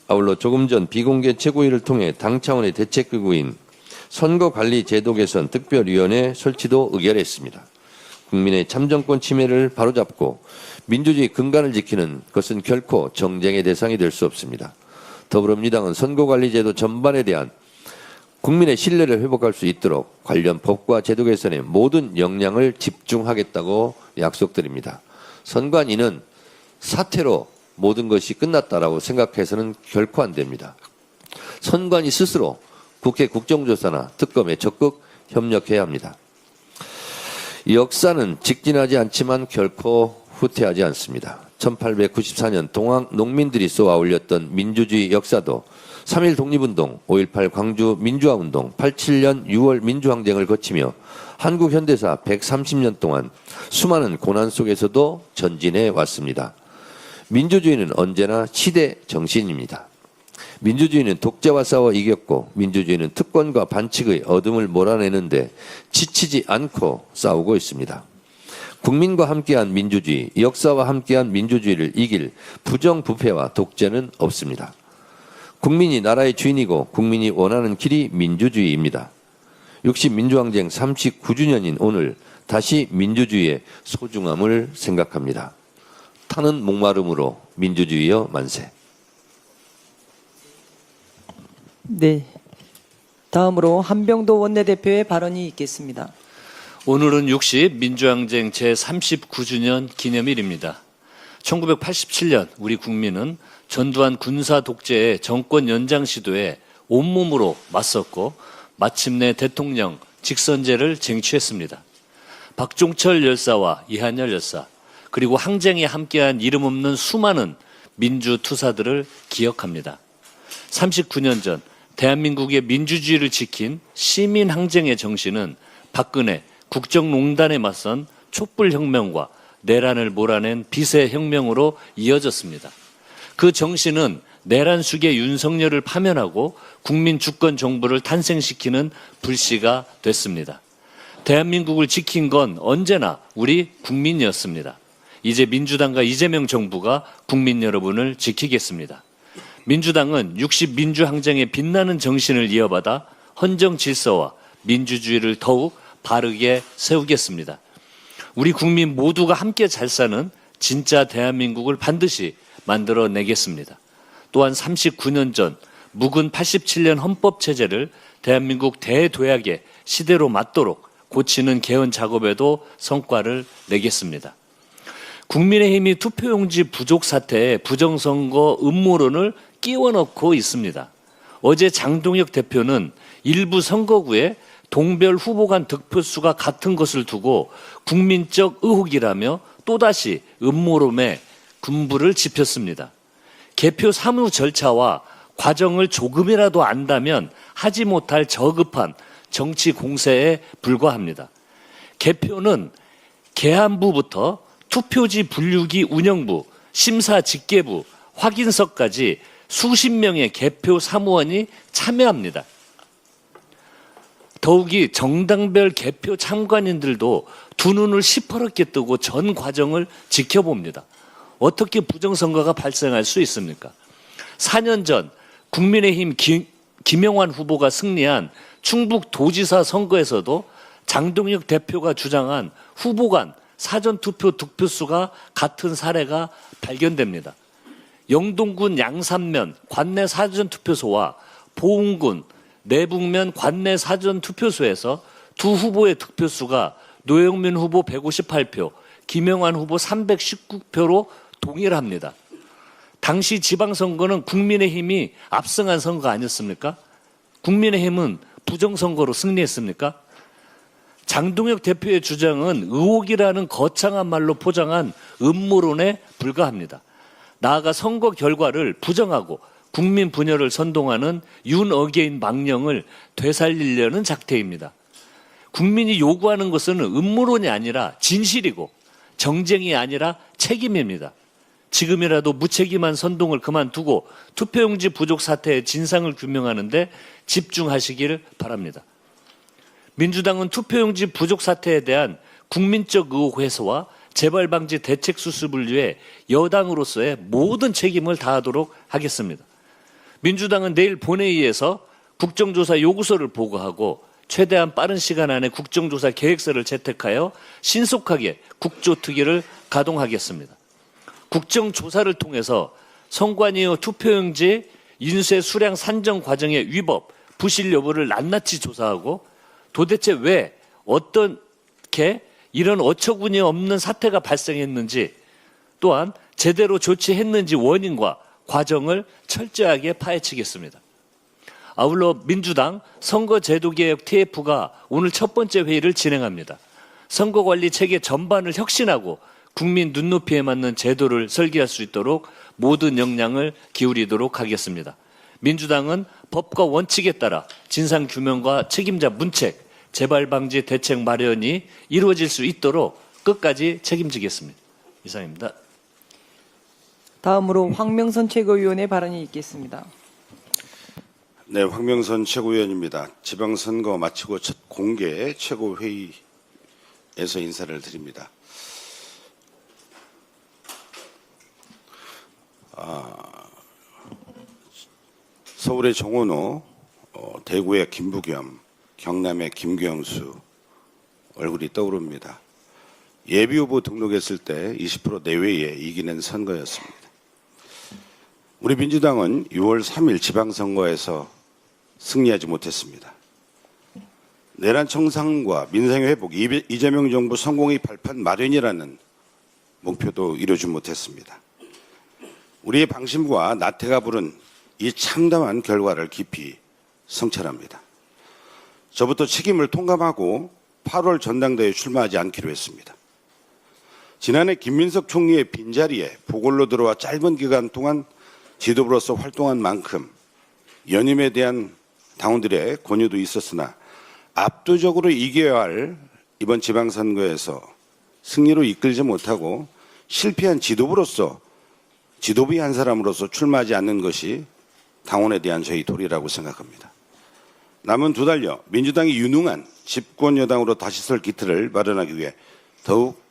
아울러 조금 전 비공개 최고위를 통해 당 차원의 대책기구인 선거관리제도 개선 특별위원회 설치도 의결했습니다. 국민의 참정권 침해를 바로잡고 민주주의 근간을 지키는 것은 결코 정쟁의 대상이 될 수 없습니다. 더불어민주당은 선거관리제도 전반에 대한 국민의 신뢰를 회복할 수 있도록 관련 법과 제도 개선에 모든 역량을 집중하겠다고 약속드립니다. 선관위는 사태로 모든 것이 끝났다라고 생각해서는 결코 안 됩니다. 선관위 스스로 국회 국정조사나 특검에 적극 협력해야 합니다. 역사는 직진하지 않지만 결코 후퇴하지 않습니다. 1894년 동학 농민들이 쏘아 올렸던 민주주의 역사도 3.1 독립운동, 5.18 광주 민주화운동, 87년 6월 민주항쟁을 거치며 한국 현대사 130년 동안 수많은 고난 속에서도 전진해 왔습니다. 민주주의는 언제나 시대 정신입니다. 민주주의는 독재와 싸워 이겼고 민주주의는 특권과 반칙의 어둠을 몰아내는데 지치지 않고 싸우고 있습니다. 국민과 함께한 민주주의, 역사와 함께한 민주주의를 이길 부정부패와 독재는 없습니다. 국민이 나라의 주인이고 국민이 원하는 길이 민주주의입니다. 60민주항쟁 39주년인 오늘 다시 민주주의의 소중함을 생각합니다. 타는 목마름으로 민주주의여 만세. 네. 다음으로 한병도 원내대표의 발언이 있겠습니다. 오늘은 60민주항쟁 제39주년 기념일입니다. 1987년 우리 국민은 전두환 군사 독재의 정권 연장 시도에 온몸으로 맞섰고 마침내 대통령 직선제를 쟁취했습니다. 박종철 열사와 이한열 열사 그리고 항쟁에 함께한 이름 없는 수많은 민주투사들을 기억합니다. 39년 전 대한민국의 민주주의를 지킨 시민항쟁의 정신은 박근혜 국정농단에 맞선 촛불혁명과 내란을 몰아낸 비세혁명으로 이어졌습니다. 그 정신은 내란 숙의 윤석열을 파면하고 국민주권 정부를 탄생시키는 불씨가 됐습니다. 대한민국을 지킨 건 언제나 우리 국민이었습니다. 이제 민주당과 이재명 정부가 국민 여러분을 지키겠습니다. 민주당은 60민주항쟁의 빛나는 정신을 이어받아 헌정 질서와 민주주의를 더욱 바르게 세우겠습니다. 우리 국민 모두가 함께 잘 사는 진짜 대한민국을 반드시 만들어내겠습니다. 또한 39년 전 묵은 87년 헌법체제를 대한민국 대도약의 시대로 맞도록 고치는 개헌 작업에도 성과를 내겠습니다. 국민의힘이 투표용지 부족 사태에 부정선거 음모론을 끼워넣고 있습니다. 어제 장동혁 대표는 일부 선거구에 동별 후보 간 득표수가 같은 것을 두고 국민적 의혹이라며 또다시 음모론에 군부를 짚었습니다. 개표 사무 절차와 과정을 조금이라도 안다면 하지 못할 저급한 정치 공세에 불과합니다. 개표는 개안부부터 투표지 분류기 운영부, 심사 집계부, 확인서까지 수십 명의 개표 사무원이 참여합니다. 더욱이 정당별 개표 참관인들도 두 눈을 시퍼렇게 뜨고 전 과정을 지켜봅니다. 어떻게 부정선거가 발생할 수 있습니까? 4년 전 국민의힘 김영환 후보가 승리한 충북도지사 선거에서도 장동혁 대표가 주장한 후보 간 사전투표 득표수가 같은 사례가 발견됩니다. 영동군 양산면 관내 사전투표소와 보은군 내북면 관내 사전투표소에서 두 후보의 득표수가 노영민 후보 158표, 김영환 후보 319표로 동일합니다. 당시 지방선거는 국민의힘이 압승한 선거 아니었습니까? 국민의힘은 부정선거로 승리했습니까? 장동혁 대표의 주장은 의혹이라는 거창한 말로 포장한 음모론에 불과합니다. 나아가 선거 결과를 부정하고 국민 분열을 선동하는 윤어게인 망령을 되살리려는 작태입니다. 국민이 요구하는 것은 음모론이 아니라 진실이고 정쟁이 아니라 책임입니다. 지금이라도 무책임한 선동을 그만두고 투표용지 부족 사태의 진상을 규명하는 데 집중하시길 바랍니다. 민주당은 투표용지 부족 사태에 대한 국민적 의혹 해소와 재발 방지 대책 수습을 위해 여당으로서의 모든 책임을 다하도록 하겠습니다. 민주당은 내일 본회의에서 국정조사 요구서를 보고하고 최대한 빠른 시간 안에 국정조사 계획서를 채택하여 신속하게 국조특위를 가동하겠습니다. 국정조사를 통해서 선관 이후 투표용지 인쇄 수량 산정 과정의 위법, 부실 여부를 낱낱이 조사하고 도대체 왜 어떻게 이런 어처구니 없는 사태가 발생했는지 또한 제대로 조치했는지 원인과 과정을 철저하게 파헤치겠습니다. 아울러 민주당 선거제도개혁 TF가 오늘 첫 번째 회의를 진행합니다. 선거관리 체계 전반을 혁신하고 국민 눈높이에 맞는 제도를 설계할 수 있도록 모든 역량을 기울이도록 하겠습니다. 민주당은 법과 원칙에 따라 진상규명과 책임자 문책, 재발방지 대책 마련이 이루어질 수 있도록 끝까지 책임지겠습니다. 이상입니다. 다음으로 황명선 최고위원의 발언이 있겠습니다. 네, 황명선 최고위원입니다. 지방선거 마치고 첫 공개 최고회의에서 인사를 드립니다. 서울의 정원호, 대구의 김부겸, 경남의 김경수 얼굴이 떠오릅니다. 예비후보 등록했을 때 20% 내외에 이기는 선거였습니다. 우리 민주당은 6월 3일 지방선거에서 승리하지 못했습니다. 내란 청산과 민생의 회복, 이재명 정부 성공의 발판 마련이라는 목표도 이루지 못했습니다. 우리의 방심과 나태가 부른 이 참담한 결과를 깊이 성찰합니다. 저부터 책임을 통감하고 8월 전당대회에 출마하지 않기로 했습니다. 지난해 김민석 총리의 빈자리에 보궐로 들어와 짧은 기간 동안 지도부로서 활동한 만큼 연임에 대한 당원들의 권유도 있었으나 압도적으로 이겨야 할 이번 지방선거에서 승리로 이끌지 못하고 실패한 지도부로서 지도부의 한 사람으로서 출마하지 않는 것이 당원에 대한 저희 도리라고 생각합니다. 남은 두 달여 민주당이 유능한 집권 여당으로 다시 설 기틀을 마련하기 위해 더욱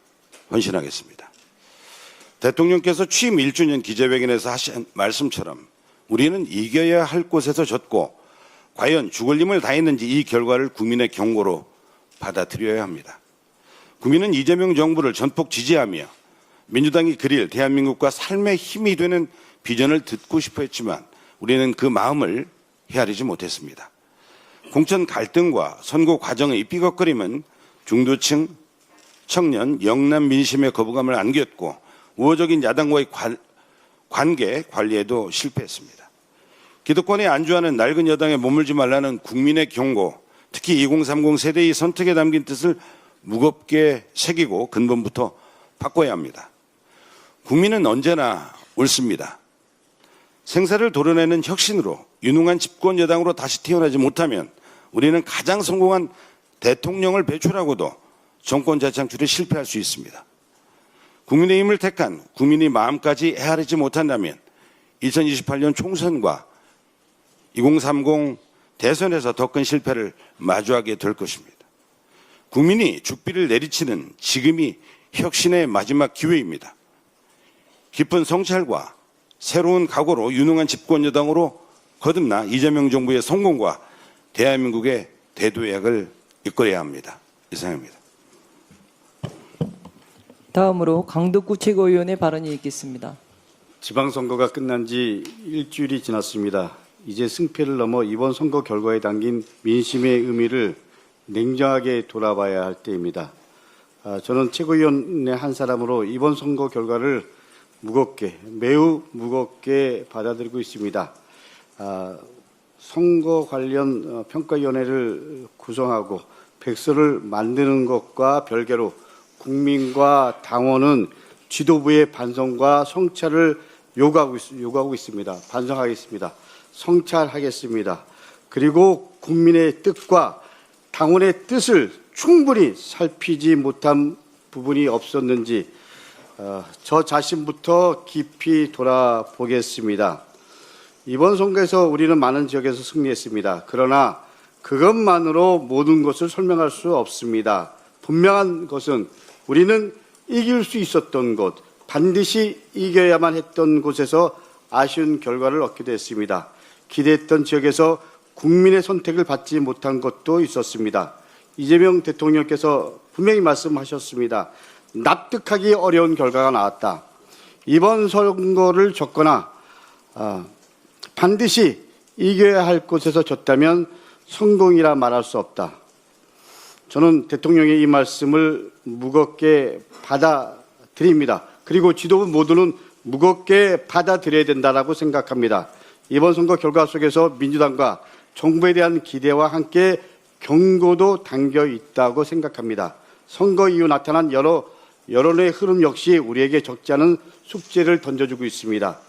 헌신하겠습니다. 대통령께서 취임 1주년 기자회견에서 하신 말씀처럼 우리는 이겨야 할 곳에서 졌고 과연 죽을 힘을 다했는지 이 결과를 국민의 경고로 받아들여야 합니다. 국민은 이재명 정부를 전폭 지지하며 민주당이 그릴 대한민국과 삶의 힘이 되는 비전을 듣고 싶어 했지만 우리는 그 마음을 헤아리지 못했습니다. 공천 갈등과 선거 과정의 삐걱거림은 중도층, 청년, 영남 민심의 거부감을 안겼고 우호적인 야당과의 관계 관리에도 실패했습니다. 기득권에 안주하는 낡은 여당에 머물지 말라는 국민의 경고, 특히 2030 세대의 선택에 담긴 뜻을 무겁게 새기고 근본부터 바꿔야 합니다. 국민은 언제나 옳습니다. 생사를 도려내는 혁신으로 유능한 집권 여당으로 다시 태어나지 못하면 우리는 가장 성공한 대통령을 배출하고도 정권 재창출에 실패할 수 있습니다. 국민의힘을 택한 국민의 마음까지 헤아리지 못한다면 2028년 총선과 2030 대선에서 더 큰 실패를 마주하게 될 것입니다. 국민이 죽비를 내리치는 지금이 혁신의 마지막 기회입니다. 깊은 성찰과 새로운 각오로 유능한 집권 여당으로 거듭나 이재명 정부의 성공과 대한민국의 대도약을 이끌어야 합니다. 이상입니다. 다음으로 강덕구 최고위원의 발언이 있겠습니다. 지방선거가 끝난 지 일주일이 지났습니다. 이제 승패를 넘어 이번 선거 결과에 담긴 민심의 의미를 냉정하게 돌아봐야 할 때입니다. 저는 최고위원의 한 사람으로 이번 선거 결과를 무겁게, 매우 무겁게 받아들이고 있습니다. 선거 관련 평가위원회를 구성하고 백서를 만드는 것과 별개로 국민과 당원은 지도부의 반성과 성찰을 요구하고 있습니다. 반성하겠습니다. 성찰하겠습니다. 그리고 국민의 뜻과 당원의 뜻을 충분히 살피지 못한 부분이 없었는지 저 자신부터 깊이 돌아보겠습니다. 이번 선거에서 우리는 많은 지역에서 승리했습니다. 그러나 그것만으로 모든 것을 설명할 수 없습니다. 분명한 것은 우리는 이길 수 있었던 곳, 반드시 이겨야만 했던 곳에서 아쉬운 결과를 얻기도 했습니다. 기대했던 지역에서 국민의 선택을 받지 못한 것도 있었습니다. 이재명 대통령께서 분명히 말씀하셨습니다. 납득하기 어려운 결과가 나왔다. 이번 선거를 졌거나 반드시 이겨야 할 곳에서 졌다면 성공이라 말할 수 없다. 저는 대통령의 이 말씀을 무겁게 받아들입니다. 그리고 지도부 모두는 무겁게 받아들여야 된다고 생각합니다. 이번 선거 결과 속에서 민주당과 정부에 대한 기대와 함께 경고도 담겨 있다고 생각합니다. 선거 이후 나타난 여론의 흐름 역시 우리에게 적지 않은 숙제를 던져주고 있습니다.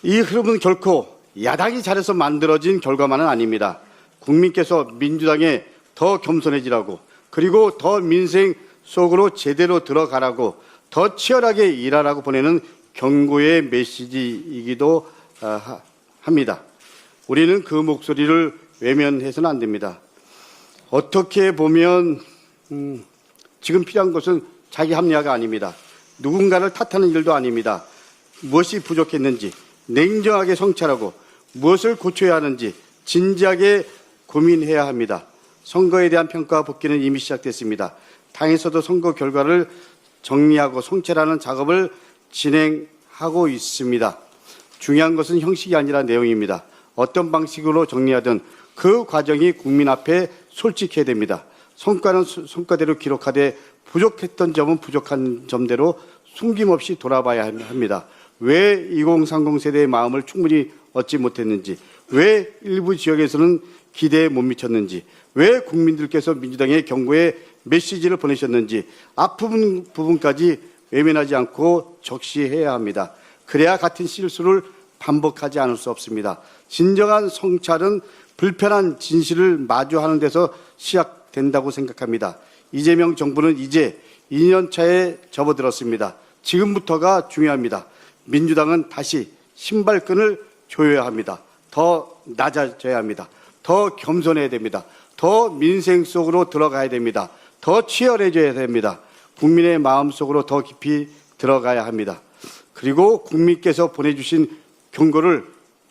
이 흐름은 결코 야당이 잘해서 만들어진 결과만은 아닙니다. 국민께서 민주당에 더 겸손해지라고, 그리고 더 민생 속으로 제대로 들어가라고, 더 치열하게 일하라고 보내는 경고의 메시지이기도 합니다. 우리는 그 목소리를 외면해서는 안 됩니다. 어떻게 보면 지금 필요한 것은 자기 합리화가 아닙니다. 누군가를 탓하는 일도 아닙니다. 무엇이 부족했는지 냉정하게 성찰하고 무엇을 고쳐야 하는지 진지하게 고민해야 합니다. 선거에 대한 평가와 복귀는 이미 시작됐습니다. 당에서도 선거 결과를 정리하고 성찰하는 작업을 진행하고 있습니다. 중요한 것은 형식이 아니라 내용입니다. 어떤 방식으로 정리하든 그 과정이 국민 앞에 솔직해야 됩니다. 성과는 성과대로 기록하되 부족했던 점은 부족한 점대로 숨김없이 돌아봐야 합니다. 왜 2030 세대의 마음을 충분히 얻지 못했는지, 왜 일부 지역에서는 기대에 못 미쳤는지, 왜 국민들께서 민주당의 경고의 메시지를 보내셨는지 앞부분 부분까지 외면하지 않고 적시해야 합니다. 그래야 같은 실수를 반복하지 않을 수 없습니다. 진정한 성찰은 불편한 진실을 마주하는 데서 시작된다고 생각합니다. 이재명 정부는 이제 2년 차에 접어들었습니다. 지금부터가 중요합니다. 민주당은 다시 신발끈을 조여야 합니다. 더 낮아져야 합니다. 더 겸손해야 됩니다. 더 민생 속으로 들어가야 됩니다. 더 치열해져야 됩니다. 국민의 마음속으로 더 깊이 들어가야 합니다. 그리고 국민께서 보내주신 경고를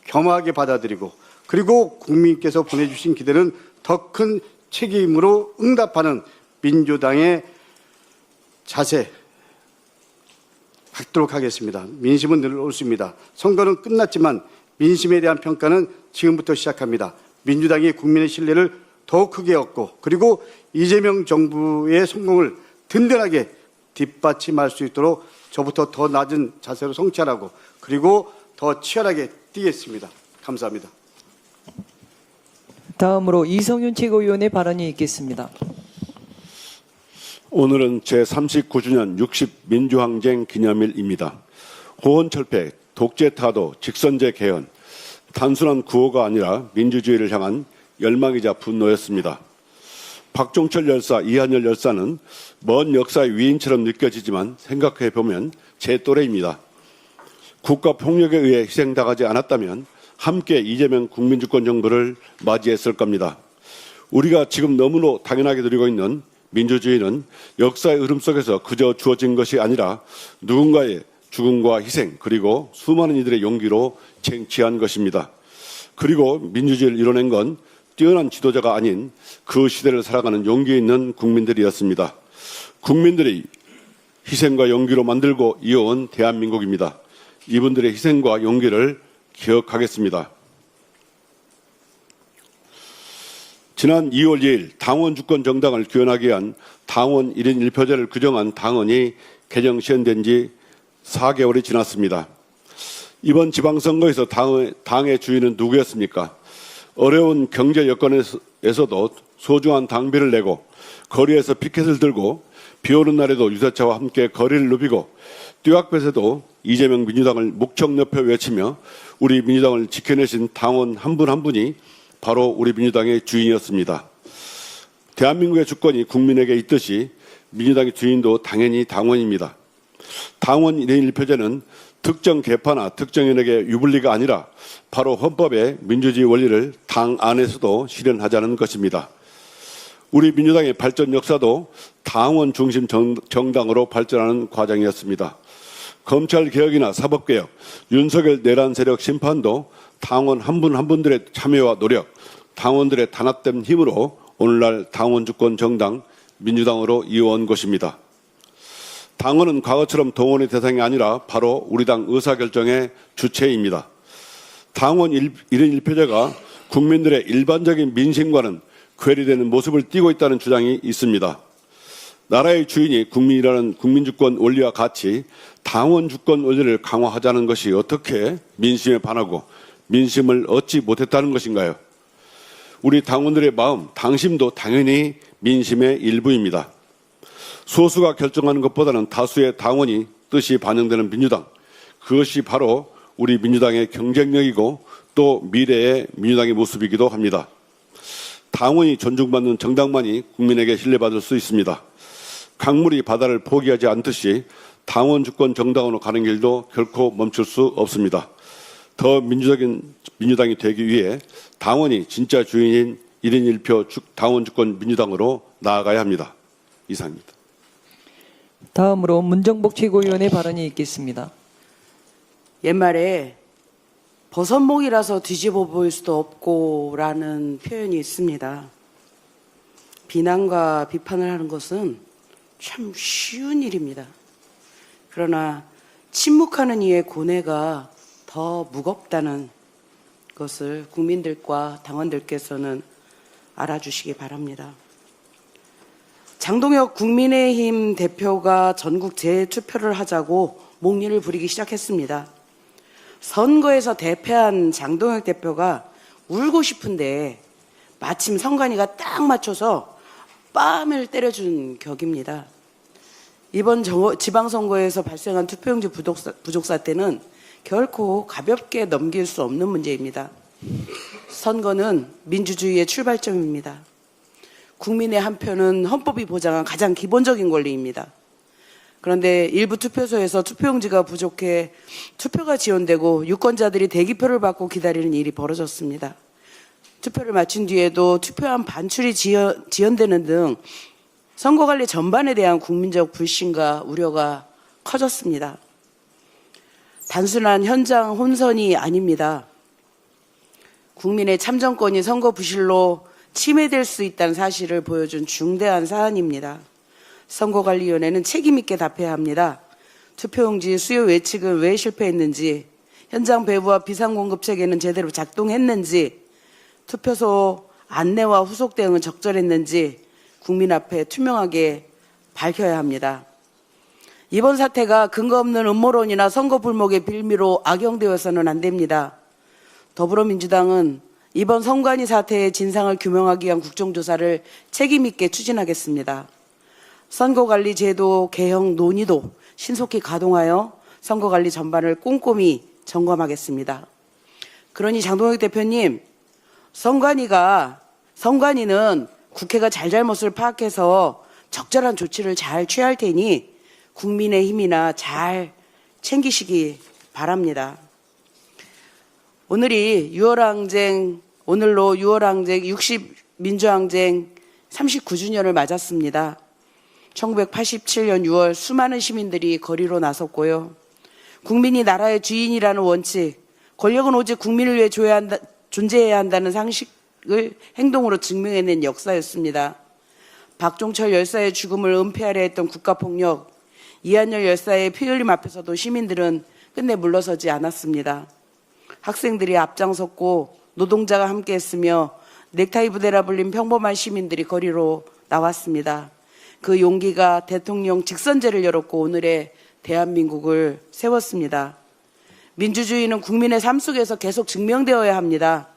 겸하게 받아들이고, 그리고 국민께서 보내주신 기대는 더 큰 책임으로 응답하는 민주당의 자세, 하도록 하겠습니다. 민심은 늘 옳습니다. 선거는 끝났지만 민심에 대한 평가는 지금부터 시작합니다. 민주당이 국민의 신뢰를 더 크게 얻고 그리고 이재명 정부의 성공을 든든하게 뒷받침할 수 있도록 저부터 더 낮은 자세로 성찰하고 그리고 더 치열하게 뛰겠습니다. 감사합니다. 다음으로 이성윤 최고위원의 발언이 있겠습니다. 오늘은 제39주년 60민주항쟁 기념일입니다. 호언철폐, 독재타도, 직선제 개헌, 단순한 구호가 아니라 민주주의를 향한 열망이자 분노였습니다. 박종철 열사, 이한열 열사는 먼 역사의 위인처럼 느껴지지만 생각해보면 제 또래입니다. 국가폭력에 의해 희생당하지 않았다면 함께 이재명 국민주권 정부를 맞이했을 겁니다. 우리가 지금 너무나 당연하게 누리고 있는 민주주의는 역사의 흐름 속에서 그저 주어진 것이 아니라 누군가의 죽음과 희생 그리고 수많은 이들의 용기로 쟁취한 것입니다. 그리고 민주주의를 이뤄낸 건 뛰어난 지도자가 아닌 그 시대를 살아가는 용기 있는 국민들이었습니다. 국민들이 희생과 용기로 만들고 이어온 대한민국입니다. 이분들의 희생과 용기를 기억하겠습니다. 지난 2월 2일 당원 주권 정당을 규현하기 위한 당원 1인 1표제를 규정한 당헌이 개정 시행된 지 4개월이 지났습니다. 이번 지방선거에서 당의 주인은 누구였습니까? 어려운 경제 여건에서도 소중한 당비를 내고 거리에서 피켓을 들고 비오는 날에도 유세차와 함께 거리를 누비고 뛰어학볕에도 이재명 민주당을 목청높여 외치며 우리 민주당을 지켜내신 당원 한 분 한 분이 바로 우리 민주당의 주인이었습니다. 대한민국의 주권이 국민에게 있듯이 민주당의 주인도 당연히 당원입니다. 당원 1인 1표제는 특정 계파나 특정 인에게 유불리가 아니라 바로 헌법의 민주주의 원리를 당 안에서도 실현하자는 것입니다. 우리 민주당의 발전 역사도 당원 중심 정당으로 발전하는 과정이었습니다. 검찰개혁이나 사법개혁, 윤석열 내란 세력 심판도 당원 한 분 한 분들의 참여와 노력, 당원들의 단합된 힘으로 오늘날 당원주권 정당 민주당으로 이어온 것입니다. 당원은 과거처럼 동원의 대상이 아니라 바로 우리 당 의사결정의 주체입니다. 당원 1인 1표제가 국민들의 일반적인 민심과는 괴리되는 모습을 띠고 있다는 주장이 있습니다. 나라의 주인이 국민이라는 국민주권 원리와 같이 당원주권 원리를 강화하자는 것이 어떻게 민심에 반하고 민심을 얻지 못했다는 것인가요? 우리 당원들의 마음, 당심도 당연히 민심의 일부입니다. 소수가 결정하는 것보다는 다수의 당원이 뜻이 반영되는 민주당, 그것이 바로 우리 민주당의 경쟁력이고 또 미래의 민주당의 모습이기도 합니다. 당원이 존중받는 정당만이 국민에게 신뢰받을 수 있습니다. 강물이 바다를 포기하지 않듯이 당원 주권 정당으로 가는 길도 결코 멈출 수 없습니다. 더 민주적인 민주당이 되기 위해 당원이 진짜 주인인 1인 1표 당원 주권 민주당으로 나아가야 합니다. 이상입니다. 다음으로 문정복 최고위원의 발언이 있겠습니다. 옛말에 버선목이라서 뒤집어 보일 수도 없고라는 표현이 있습니다. 비난과 비판을 하는 것은 참 쉬운 일입니다. 그러나 침묵하는 이의 고뇌가 더 무겁다는 것을 국민들과 당원들께서는 알아주시기 바랍니다. 장동혁 국민의힘 대표가 전국 재투표를 하자고 목리를 부리기 시작했습니다. 선거에서 대패한 장동혁 대표가 울고 싶은데 마침 선관위가 딱 맞춰서 뺨을 때려준 격입니다. 이번 지방선거에서 발생한 투표용지 부족 사태는 결코 가볍게 넘길 수 없는 문제입니다. 선거는 민주주의의 출발점입니다. 국민의 한 표는 헌법이 보장한 가장 기본적인 권리입니다. 그런데 일부 투표소에서 투표용지가 부족해 투표가 지연되고 유권자들이 대기표를 받고 기다리는 일이 벌어졌습니다. 투표를 마친 뒤에도 투표함 반출이 지연되는 등 선거관리 전반에 대한 국민적 불신과 우려가 커졌습니다. 단순한 현장 혼선이 아닙니다. 국민의 참정권이 선거 부실로 침해될 수 있다는 사실을 보여준 중대한 사안입니다. 선거관리위원회는 책임 있게 답해야 합니다. 투표용지 수요 외측은 왜 실패했는지, 현장 배부와 비상공급 체계는 제대로 작동했는지, 투표소 안내와 후속 대응은 적절했는지 국민 앞에 투명하게 밝혀야 합니다. 이번 사태가 근거 없는 음모론이나 선거 불목의 빌미로 악용되어서는 안 됩니다. 더불어민주당은 이번 선관위 사태의 진상을 규명하기 위한 국정조사를 책임 있게 추진하겠습니다. 선거관리제도 개혁 논의도 신속히 가동하여 선거관리 전반을 꼼꼼히 점검하겠습니다. 그러니 장동혁 대표님, 선관위는 국회가 잘잘못을 파악해서 적절한 조치를 잘 취할 테니 국민의힘이나 잘 챙기시기 바랍니다. 오늘로 6.25 민주항쟁 39주년을 맞았습니다. 1987년 6월 수많은 시민들이 거리로 나섰고요. 국민이 나라의 주인이라는 원칙, 권력은 오직 국민을 위해 존재해야 한다는 상식을 행동으로 증명해낸 역사였습니다. 박종철 열사의 죽음을 은폐하려 했던 국가폭력, 이한열 열사의 피 흘림 앞에서도 시민들은 끝내 물러서지 않았습니다. 학생들이 앞장섰고 노동자가 함께했으며 넥타이 부대라 불린 평범한 시민들이 거리로 나왔습니다. 그 용기가 대통령 직선제를 열었고 오늘의 대한민국을 세웠습니다. 민주주의는 국민의 삶 속에서 계속 증명되어야 합니다.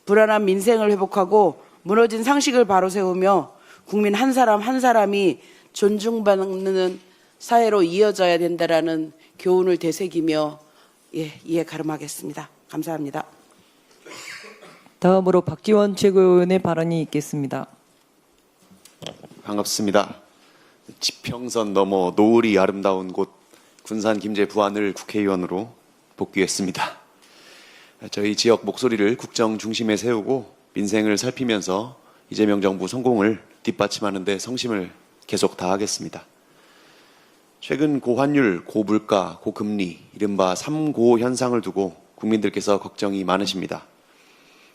불안한 민생을 회복하고 무너진 상식을 바로 세우며 국민 한 사람 한 사람이 존중받는 사회로 이어져야 된다라는 교훈을 되새기며 이에 가름하겠습니다. 감사합니다. 다음으로 박지원 최고위원의 발언이 있겠습니다. 반갑습니다. 지평선 넘어 노을이 아름다운 곳 군산 김제 부안을 국회의원으로 복귀했습니다. 저희 지역 목소리를 국정 중심에 세우고 민생을 살피면서 이재명 정부 성공을 뒷받침하는 데 성심을 계속 다하겠습니다. 최근 고환율, 고물가, 고금리, 이른바 3고 현상을 두고 국민들께서 걱정이 많으십니다.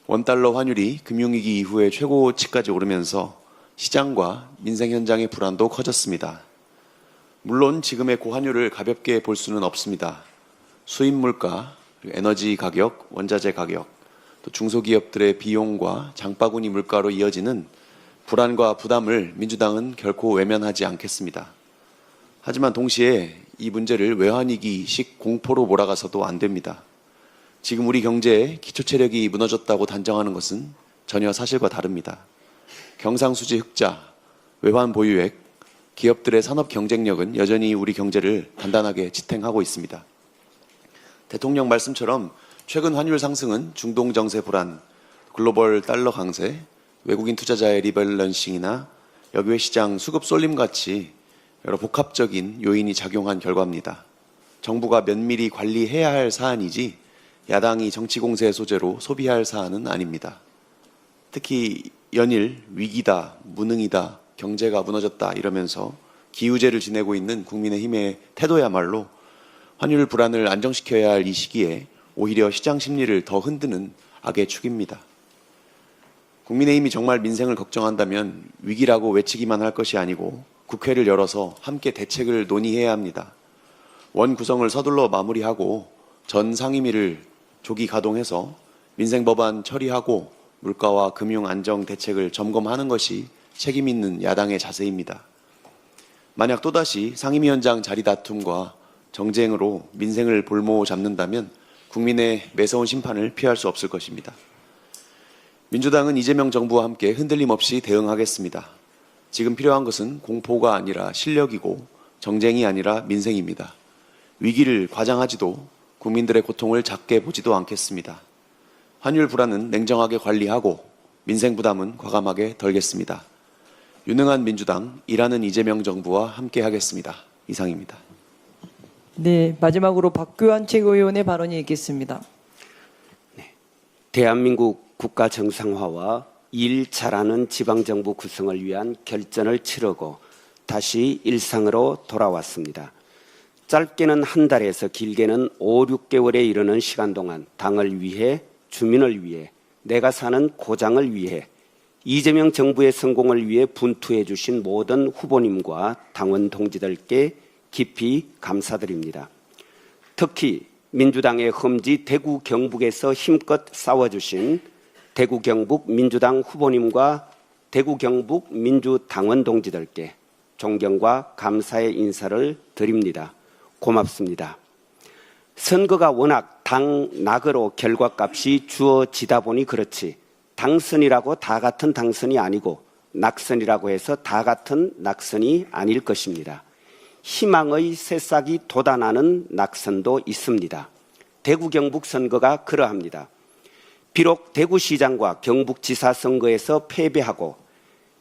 원달러 환율이 금융위기 이후에 최고치까지 오르면서 시장과 민생 현장의 불안도 커졌습니다. 물론 지금의 고환율을 가볍게 볼 수는 없습니다. 수입 물가, 에너지 가격, 원자재 가격, 또 중소기업들의 비용과 장바구니 물가로 이어지는 불안과 부담을 민주당은 결코 외면하지 않겠습니다. 하지만 동시에 이 문제를 외환위기식 공포로 몰아가서도 안 됩니다. 지금 우리 경제의 기초체력이 무너졌다고 단정하는 것은 전혀 사실과 다릅니다. 경상수지 흑자, 외환 보유액, 기업들의 산업 경쟁력은 여전히 우리 경제를 단단하게 지탱하고 있습니다. 대통령 말씀처럼 최근 환율 상승은 중동 정세 불안, 글로벌 달러 강세, 외국인 투자자의 리밸런싱이나 역외 시장 수급 쏠림 같이 여러 복합적인 요인이 작용한 결과입니다. 정부가 면밀히 관리해야 할 사안이지 야당이 정치 공세 소재로 소비할 사안은 아닙니다. 특히 연일 위기다, 무능이다, 경제가 무너졌다 이러면서 기우제를 지내고 있는 국민의힘의 태도야말로 환율 불안을 안정시켜야 할 이 시기에 오히려 시장 심리를 더 흔드는 악의 축입니다. 국민의힘이 정말 민생을 걱정한다면 위기라고 외치기만 할 것이 아니고 국회를 열어서 함께 대책을 논의해야 합니다. 원 구성을 서둘러 마무리하고 전 상임위를 조기 가동해서 민생 법안 처리하고 물가와 금융 안정 대책을 점검하는 것이 책임 있는 야당의 자세입니다. 만약 또다시 상임위원장 자리 다툼과 정쟁으로 민생을 볼모 잡는다면 국민의 매서운 심판을 피할 수 없을 것입니다. 민주당은 이재명 정부와 함께 흔들림 없이 대응하겠습니다. 지금 필요한 것은 공포가 아니라 실력이고 정쟁이 아니라 민생입니다. 위기를 과장하지도 국민들의 고통을 작게 보지도 않겠습니다. 환율 불안은 냉정하게 관리하고 민생 부담은 과감하게 덜겠습니다. 유능한 민주당, 일하는 이재명 정부와 함께 하겠습니다. 이상입니다. 네, 마지막으로 박규환 최고위원의 발언이 있겠습니다. 대한민국 국가 정상화와 일 잘하는 지방정부 구성을 위한 결전을 치르고 다시 일상으로 돌아왔습니다. 짧게는 한 달에서 길게는 5, 6개월에 이르는 시간 동안 당을 위해, 주민을 위해, 내가 사는 고장을 위해, 이재명 정부의 성공을 위해 분투해 주신 모든 후보님과 당원 동지들께 깊이 감사드립니다. 특히 민주당의 험지 대구 경북에서 힘껏 싸워주신 대구 경북 민주당 후보님과 대구 경북 민주당원 동지들께 존경과 감사의 인사를 드립니다. 고맙습니다. 선거가 워낙 당락으로 결과값이 주어지다 보니 그렇지 당선이라고 다 같은 당선이 아니고 낙선이라고 해서 다 같은 낙선이 아닐 것입니다. 희망의 새싹이 돋아나는 낙선도 있습니다. 대구 경북 선거가 그러합니다. 비록 대구시장과 경북지사 선거에서 패배하고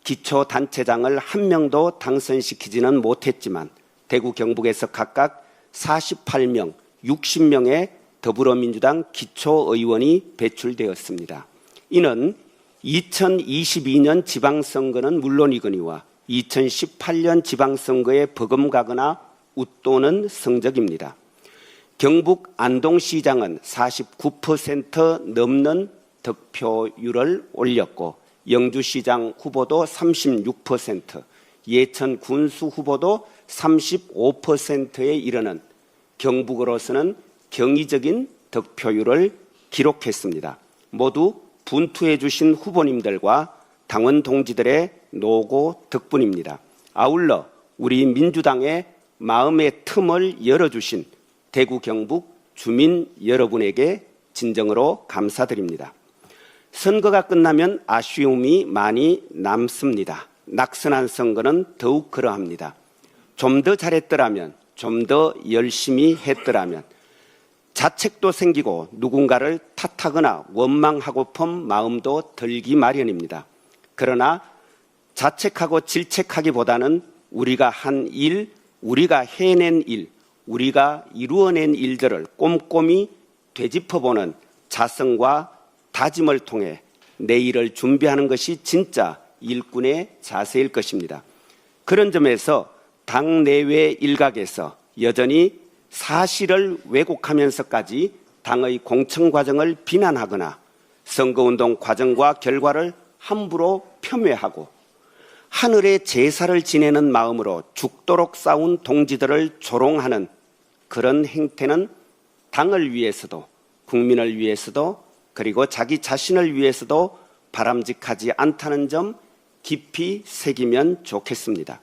기초단체장을 한 명도 당선시키지는 못했지만 대구 경북에서 각각 48명, 60명의 더불어민주당 기초의원이 배출되었습니다. 이는 2022년 지방선거는 물론이거니와 2018년 지방선거에 버금가거나 웃도는 성적입니다. 경북 안동시장은 49% 넘는 득표율을 올렸고 영주시장 후보도 36%, 예천 군수 후보도 35%에 이르는 경북으로서는 경이적인 득표율을 기록했습니다. 모두 분투해 주신 후보님들과 당원 동지들의 노고 덕분입니다. 아울러 우리 민주당의 마음의 틈을 열어주신 대구 경북 주민 여러분에게 진정으로 감사드립니다. 선거가 끝나면 아쉬움이 많이 남습니다. 낙선한 선거는 더욱 그러합니다. 좀 더 잘했더라면, 좀 더 열심히 했더라면, 자책도 생기고 누군가를 탓하거나 원망하고픈 마음도 들기 마련입니다. 그러나 자책하고 질책하기보다는 우리가 한 일, 우리가 해낸 일, 우리가 이루어낸 일들을 꼼꼼히 되짚어보는 자성과 다짐을 통해 내일을 준비하는 것이 진짜 일꾼의 자세일 것입니다. 그런 점에서 당내외 일각에서 여전히 사실을 왜곡하면서까지 당의 공천 과정을 비난하거나 선거운동 과정과 결과를 함부로 폄훼하고 하늘의 제사를 지내는 마음으로 죽도록 싸운 동지들을 조롱하는 그런 행태는 당을 위해서도 국민을 위해서도 그리고 자기 자신을 위해서도 바람직하지 않다는 점 깊이 새기면 좋겠습니다.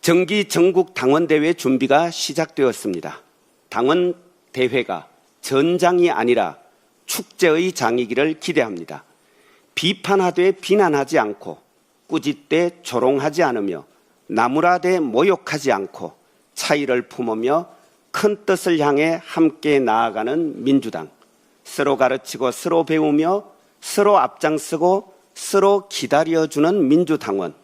정기 전국 당원대회 준비가 시작되었습니다. 당원대회가 전장이 아니라 축제의 장이기를 기대합니다. 비판하되 비난하지 않고 꾸짖되 조롱하지 않으며 나무라되 모욕하지 않고 차이를 품으며 큰 뜻을 향해 함께 나아가는 민주당. 서로 가르치고 서로 배우며 서로 앞장서고 서로 기다려주는 민주당원.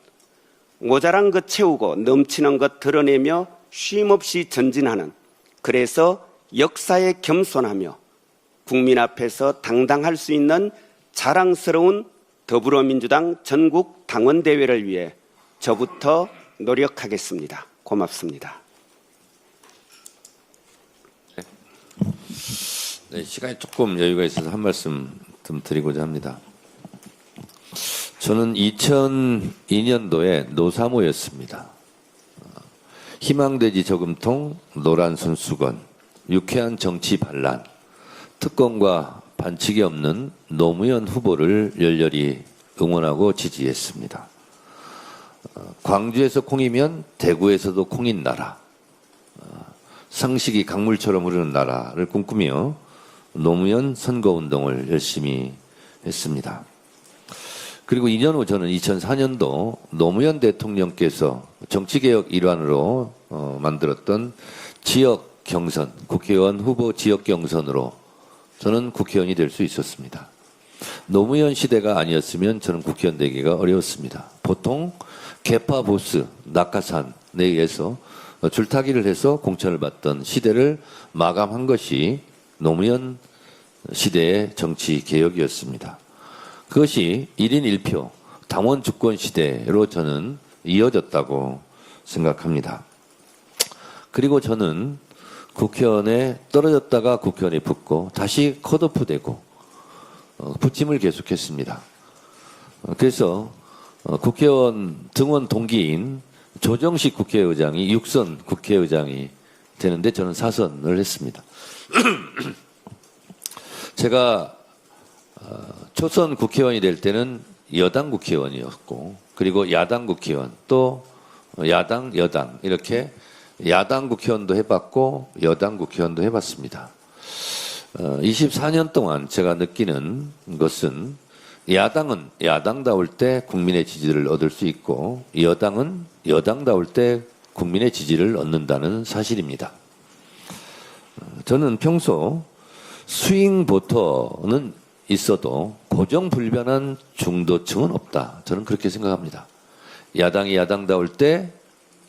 모자란 것 채우고 넘치는 것 드러내며 쉼없이 전진하는, 그래서 역사에 겸손하며 국민 앞에서 당당할 수 있는 자랑스러운 더불어민주당 전국 당원대회를 위해 저부터 노력하겠습니다. 고맙습니다. 네, 시간이 조금 여유가 있어서 한 말씀 좀 드리고자 합니다. 저는 2002년도에 노사모였습니다. 희망돼지 저금통, 노란 손수건, 유쾌한 정치 반란, 특권과 반칙이 없는 노무현 후보를 열렬히 응원하고 지지했습니다. 광주에서 콩이면 대구에서도 콩인 나라, 상식이 강물처럼 흐르는 나라를 꿈꾸며 노무현 선거운동을 열심히 했습니다. 그리고 2년 후 저는 2004년도 노무현 대통령께서 정치개혁 일환으로 만들었던 지역 경선, 국회의원 후보 지역 경선으로 저는 국회의원이 될 수 있었습니다. 노무현 시대가 아니었으면 저는 국회의원 되기가 어려웠습니다. 보통 개파 보스, 낙하산에 의해서 줄타기를 해서 공천을 받던 시대를 마감한 것이 노무현 시대의 정치 개혁이었습니다. 그것이 1인 1표 당원 주권 시대로 저는 이어졌다고 생각합니다. 그리고 저는 국회의원에 떨어졌다가 국회의원에 붙고 다시 컷오프되고 붙임을 계속했습니다. 그래서 국회의원 등원 동기인 조정식 국회의장이 6선 국회의장이 되는데 저는 4선을 했습니다. 제가 초선 국회의원이 될 때는 여당 국회의원이었고, 그리고 야당 국회의원, 또 야당, 여당, 이렇게 야당 국회의원도 해봤고 여당 국회의원도 해봤습니다. 24년 동안 제가 느끼는 것은 야당은 야당다울 때 국민의 지지를 얻을 수 있고 여당은 여당다울 때 국민의 지지를 얻는다는 사실입니다. 저는 평소 스윙 보터는 있어도 고정불변한 중도층은 없다. 저는 그렇게 생각합니다. 야당이 야당다울 때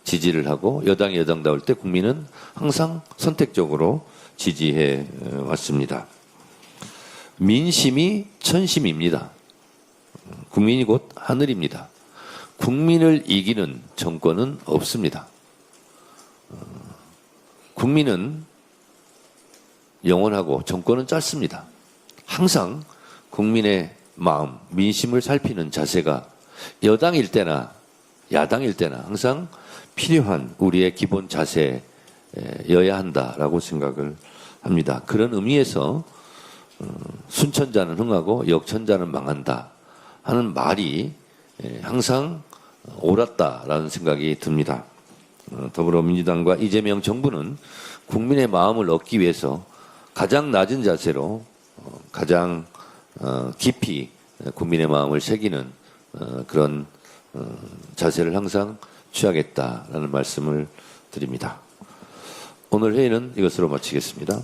지지를 하고 여당이 여당다울 때 국민은 항상 선택적으로 지지해 왔습니다. 민심이 천심입니다. 국민이 곧 하늘입니다. 국민을 이기는 정권은 없습니다. 국민은 영원하고 정권은 짧습니다. 항상 국민의 마음, 민심을 살피는 자세가 여당일 때나 야당일 때나 항상 필요한 우리의 기본 자세여야 한다라고 생각을 합니다. 그런 의미에서 순천자는 흥하고 역천자는 망한다 하는 말이 항상 옳았다라는 생각이 듭니다. 더불어민주당과 이재명 정부는 국민의 마음을 얻기 위해서 가장 낮은 자세로 가장 깊이 국민의 마음을 새기는 그런 자세를 항상 취하겠다라는 말씀을 드립니다. 오늘 회의는 이것으로 마치겠습니다.